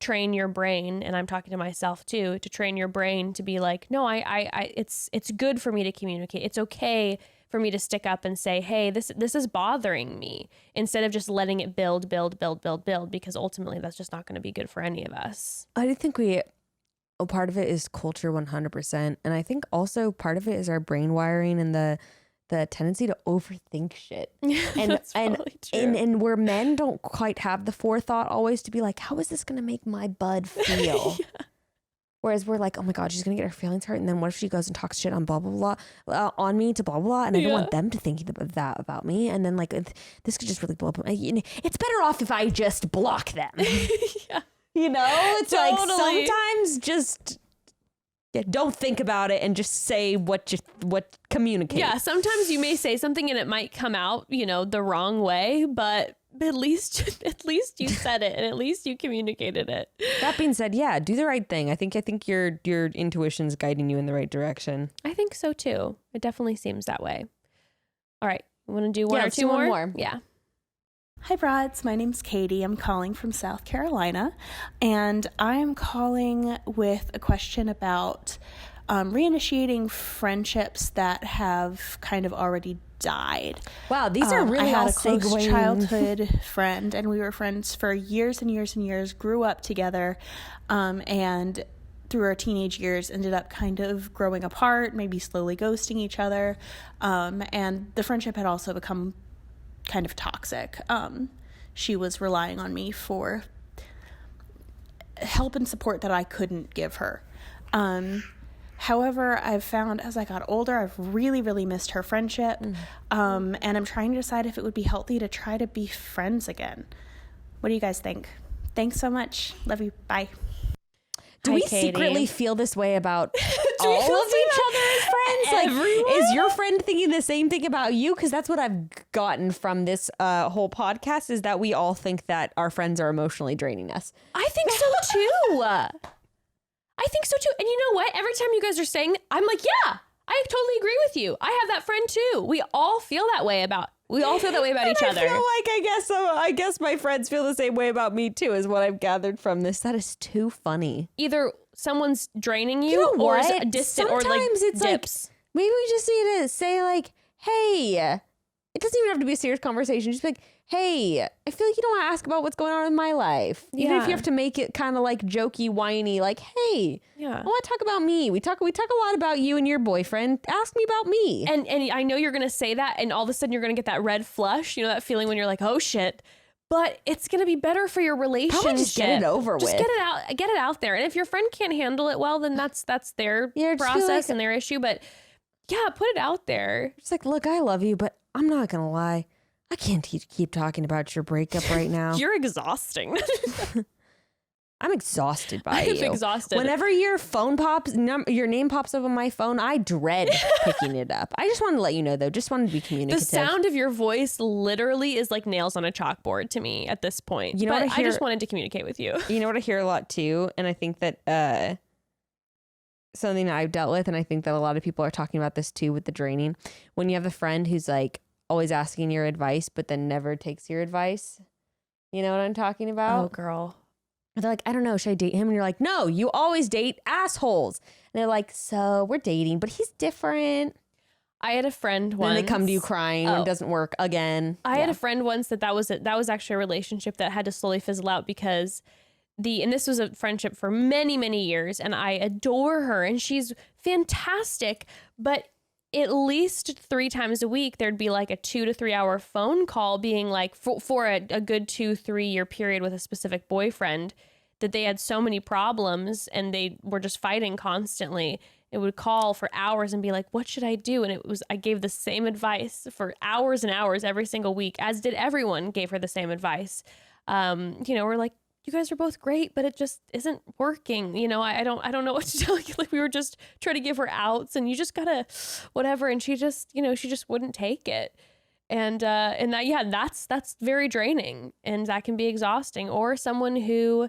train your brain, and I'm talking to myself too, to train your brain to be like, no, it's good for me to communicate. It's okay for me to stick up and say, hey, this is bothering me, instead of just letting it build, because ultimately that's just not going to be good for any of us. I do think part of it is culture 100%. And I think also part of it is our brain wiring and the tendency to overthink shit. And That's probably true. And where men don't quite have the forethought always to be like, how is this going to make my bud feel? Whereas we're like, oh my God, she's going to get her feelings hurt. And then what if she goes and talks shit on blah, blah, blah, on me to blah, blah, blah. And I don't want them to think that about me. And then, like, this could just really blow up. It's better off if I just block them. It's like sometimes just don't think about it and just say what communicate. Yeah, sometimes you may say something and it might come out, the wrong way, but at least you said it and at least you communicated it. That being said, yeah, do the right thing. I think your intuition's guiding you in the right direction. I think so too. It definitely seems that way. All right, you want to do one or two more? Yeah. Hi, Broads. My name's Katie. I'm calling from South Carolina, and I'm calling with a question about reinitiating friendships that have kind of already died. Wow, these are really I all had a close segueing. childhood friend, and we were friends for years and years and years, grew up together, and through our teenage years ended up kind of growing apart, maybe slowly ghosting each other, and the friendship had also become kind of toxic. She was relying on me for help and support that I couldn't give her. However, I've found as I got older, I've really, really missed her friendship. And I'm trying to decide if it would be healthy to try to be friends again. What do you guys think? Thanks so much. Love you. Bye. Do Hi, we Katie. secretly feel this way about all of each other as friends? Like, is your friend thinking the same thing about you? Because that's what I've gotten from this whole podcast, is that we all think that our friends are emotionally draining us. I think so too. I think so too. And you know what? Every time you guys are saying, I'm like, yeah, I totally agree with you. I have that friend too. We all feel that way about each other. I feel like I guess my friends feel the same way about me too, is what I've gathered from this. That is too funny. Either someone's draining you, You know or is what? distant, Sometimes or like it's dips. like, maybe we just need to say like, hey, it doesn't even have to be a serious conversation. Just be like, hey, I feel like you don't want to ask about what's going on in my life. Even if Yeah. you have to make it kind of like jokey, whiny, like, hey, Yeah. I want to talk about me. We talk a lot about you and your boyfriend. Ask me about me. And I know you're gonna say that, and all of a sudden you're gonna get that red flush. You know, that feeling when you're like, oh shit. But it's gonna be better for your relationship. Probably just get it over Just with. get it out there. And if your friend can't handle it well, then that's their Yeah, just feel process like- and their issue. But yeah, put it out there. It's like, look, I love you, but I'm not going to lie. I can't keep talking about your breakup right now. You're exhausting. I'm exhausted by I'm you. exhausted. Whenever your phone your name pops up on my phone, I dread picking it up. I just wanted to let you know, though. Just wanted to be The communicative. sound of your voice literally is like nails on a chalkboard to me at this point. You know but what I I just hear- wanted to communicate with you. You know what I hear a lot too, and I think that something that I've dealt with, and I think that a lot of people are talking about this too with the draining. When you have a friend who's like always asking your advice, but then never takes your advice. You know what I'm talking about? Oh, girl. They're like, I don't know, should I date him? And you're like, no, you always date assholes. And they're like, so we're dating, but he's different. I had a friend once. And then they come to you crying when Oh. it doesn't work again. I had a friend once that was actually a relationship that had to slowly fizzle out because and this was a friendship for many, many years, and I adore her and she's fantastic, but at least 3 times a week there'd be like a 2 to 3 hour phone call being like for a good 2-3 year period with a specific boyfriend, that they had so many problems and they were just fighting constantly. It would call for hours and be like, what should I do? And I gave the same advice for hours and hours every single week, as did everyone gave her the same advice. We're like, you guys are both great, but it just isn't working. You know, I don't know what to tell you. Like, we were just trying to give her outs and you just gotta whatever. And she just wouldn't take it. And that's very draining, and that can be exhausting. Or someone who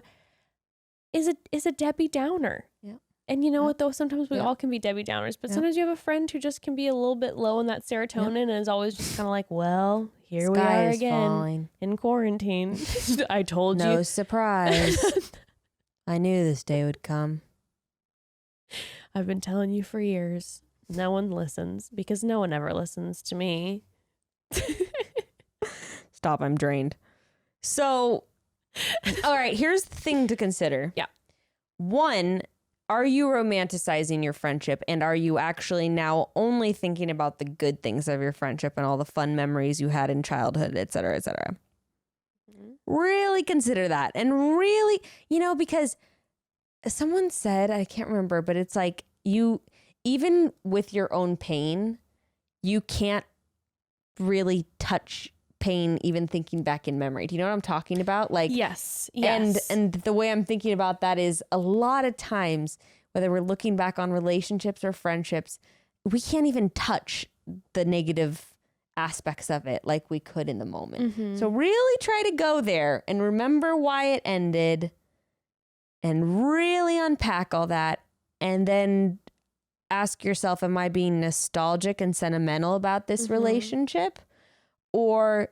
is a Debbie Downer. Yeah. And you know what though? Sometimes we Yeah. all can be Debbie Downers, but Yeah. sometimes you have a friend who just can be a little bit low in that serotonin and is always just kind of like, well, here we Sky are is again falling. in quarantine. I told No you. surprise. I knew this day would come. I've been telling you for years. No one listens because no one ever listens to me. Stop, I'm drained. So, all right, here's the thing to consider. Yeah. 1, are you romanticizing your friendship, and are you actually now only thinking about the good things of your friendship and all the fun memories you had in childhood, et cetera, et cetera? Really consider that. And really, because someone said, I can't remember, but it's like even with your own pain, you can't really touch pain even thinking back in memory. Do you know what I'm talking about? Like, Yes. and the way I'm thinking about that is a lot of times, whether we're looking back on relationships or friendships, we can't even touch the negative aspects of it like we could in the moment. So really try to go there and remember why it ended and really unpack all that, and then ask yourself, am I being nostalgic and sentimental about this relationship? Or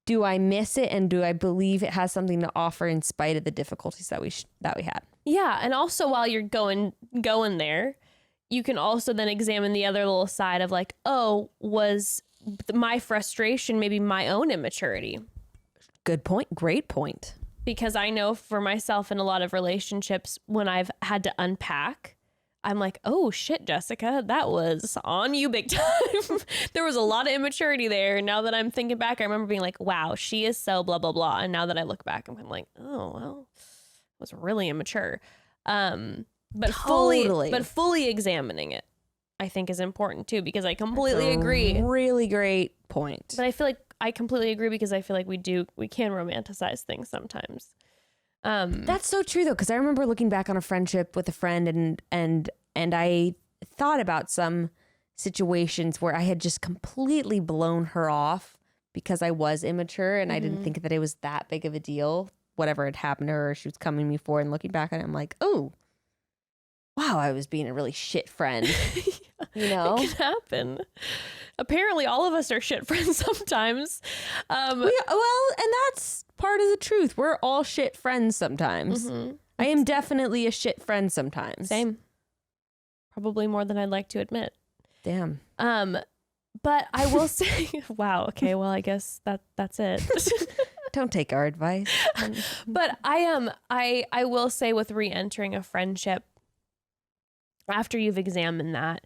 do I miss it, and do I believe it has something to offer in spite of the difficulties that we had? Yeah, and also while you're going there, you can also then examine the other little side of like, oh, was my frustration maybe my own immaturity? Good point. Great point. Because I know for myself in a lot of relationships, when I've had to unpack, I'm like, oh shit, Jessica, that was on you big time. There was a lot of immaturity there. Now that I'm thinking back, I remember being like, wow, she is so blah, blah, blah. And now that I look back, I'm kind of like, oh, well, it was really immature. But fully examining it, I think, is important too, because I completely agree. Really great point. But I feel like I completely agree, because I feel like we can romanticize things sometimes. That's so true though, because I remember looking back on a friendship with a friend, and I thought about some situations where I had just completely blown her off because I was immature, and I didn't think that it was that big of a deal, whatever had happened to her, she was coming me for. And looking back on it, I'm like, oh, wow, I was being a really shit friend. You know, it can happen. Apparently, all of us are shit friends sometimes. And that's part of the truth. We're all shit friends sometimes. I am definitely a shit friend sometimes. Same. Probably more than I'd like to admit. Damn. But I will say, wow. Okay. Well, I guess that's it. Don't take our advice. But I will say, with re-entering a friendship, after you've examined that,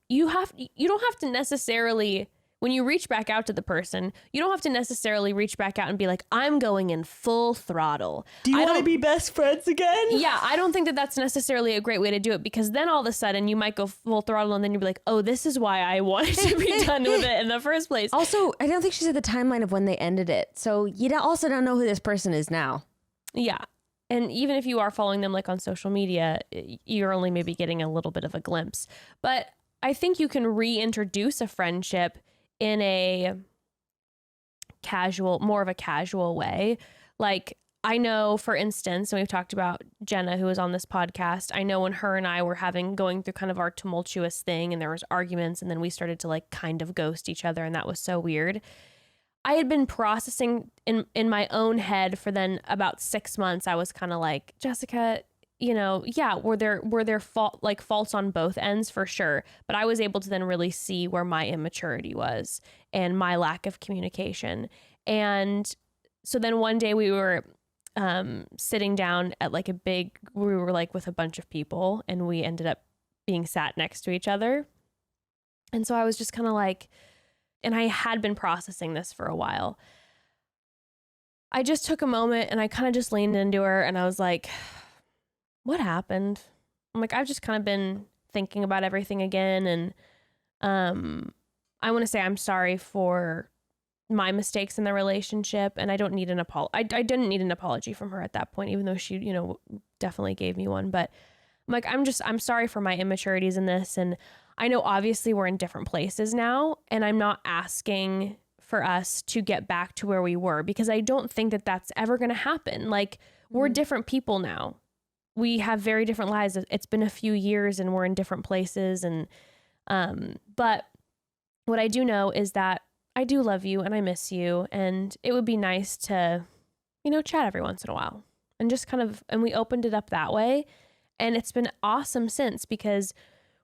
you don't have to necessarily, when you reach back out to the person, you don't have to necessarily reach back out and be like, I'm going in full throttle. Do you want to be best friends again? Yeah, I don't think that that's necessarily a great way to do it, because then all of a sudden you might go full throttle, and then you'll be like, oh, this is why I wanted to be done with it in the first place. Also, I don't think she said the timeline of when they ended it. So you also don't know who this person is now. Yeah. And even if you are following them like on social media, you're only maybe getting a little bit of a glimpse. But I think you can reintroduce a friendship in a more of a casual way. Like, I know, for instance, and we've talked about Jenna, who was on this podcast. I know when her and I were going through kind of our tumultuous thing, and there was arguments, and then we started to like kind of ghost each other, and that was so weird. I had been processing in my own head for then about 6 months. I was kind of like, Jessica, you know, yeah, were there faults on both ends for sure. But I was able to then really see where my immaturity was and my lack of communication. And so then one day we were sitting down at like we were like with a bunch of people, and we ended up being sat next to each other. And so I was just kind of like, and I had been processing this for a while. I just took a moment and I kind of just leaned into her, and I was like, what happened? I'm like, I've just kind of been thinking about everything again. And I want to say I'm sorry for my mistakes in the relationship, and I don't need an apology. I didn't need an apology from her at that point, even though she, you know, definitely gave me one. But I'm like, I'm sorry for my immaturities in this. And I know obviously we're in different places now, and I'm not asking for us to get back to where we were, because I don't think that that's ever going to happen. Like, we're different people now. We have very different lives. It's been a few years and we're in different places. And, but what I do know is that I do love you and I miss you. And it would be nice to, you know, chat every once in a while, and just kind of, and we opened it up that way. And it's been awesome since, because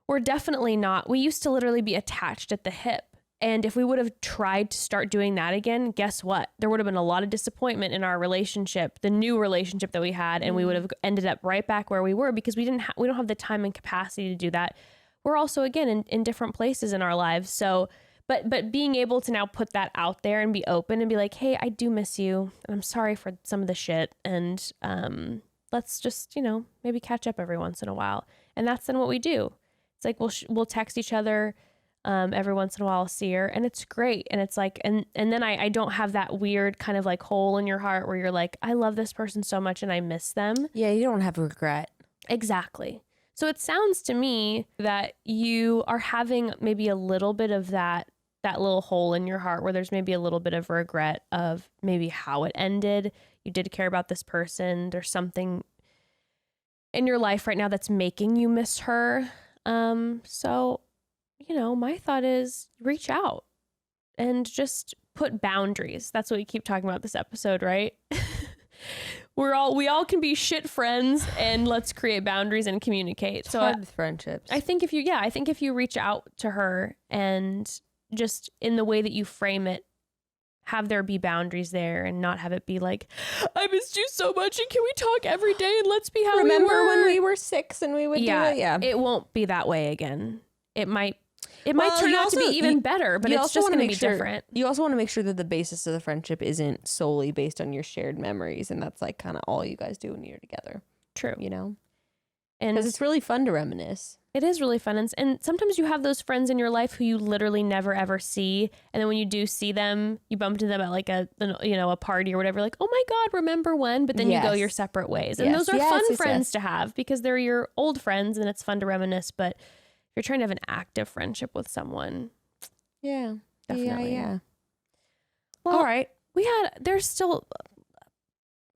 we're definitely not, we used to literally be attached at the hip. And if we would have tried to start doing that again, guess what? There would have been a lot of disappointment in our relationship, the new relationship that we had, and we would have ended up right back where we were, because we don't have the time and capacity to do that. We're also, again, in different places in our lives. So, but being able to now put that out there and be open and be like, hey, I do miss you, and I'm sorry for some of the shit, and let's just, you know, maybe catch up every once in a while. And that's then what we do. It's like we'll text each other every once in a while, I'll see her, and it's great. And it's like, and then I don't have that weird kind of like hole in your heart where you're like, I love this person so much and I miss them. Yeah, you don't have regret. Exactly. So it sounds to me that you are having maybe a little bit of that little hole in your heart where there's maybe a little bit of regret of maybe how it ended. You did care about this person. There's something in your life right now that's making you miss her. So, you know, my thought is reach out and just put boundaries. That's what we keep talking about this episode, right? we all can be shit friends, and let's create boundaries and communicate. It's hard with friendships. I think if you reach out to her and just in the way that you frame it, have there be boundaries there and not have it be like, I missed you so much and can we talk every day and let's be how Remember we were when we were 6 and we would do it? Yeah. It won't be that way again. It might turn out to be even better, but it's just going to be different. You also want to make sure that the basis of the friendship isn't solely based on your shared memories, and that's like kind of all you guys do when you're together. True. You know? And because it's really fun to reminisce. It is really fun. And sometimes you have those friends in your life who you literally never ever see. And then when you do see them, you bump into them at like a party or whatever, like, oh my God, remember when? But then you go your separate ways. And those are fun friends to have because they're your old friends and it's fun to reminisce. But if you're trying to have an active friendship with someone. Yeah. Definitely. Yeah. Well, all right. There's still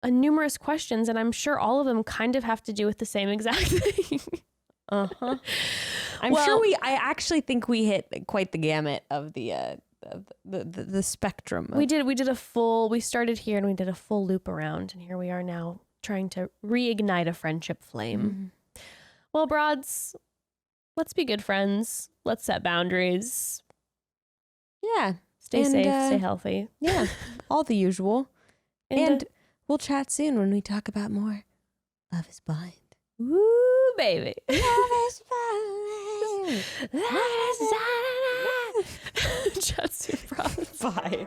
numerous questions, and I'm sure all of them kind of have to do with the same exact thing. Uh-huh. I actually think we hit quite the gamut of the spectrum. We started here and we did a full loop around, and here we are now trying to reignite a friendship flame. Mm-hmm. Well, broads, let's be good friends. Let's set boundaries. Yeah. Stay safe, stay healthy. Yeah. All the usual. And we'll chat soon when we talk about more Love is Blind. Woo, baby. Love is blind. Love is blind. Chat soon, broads. Bye.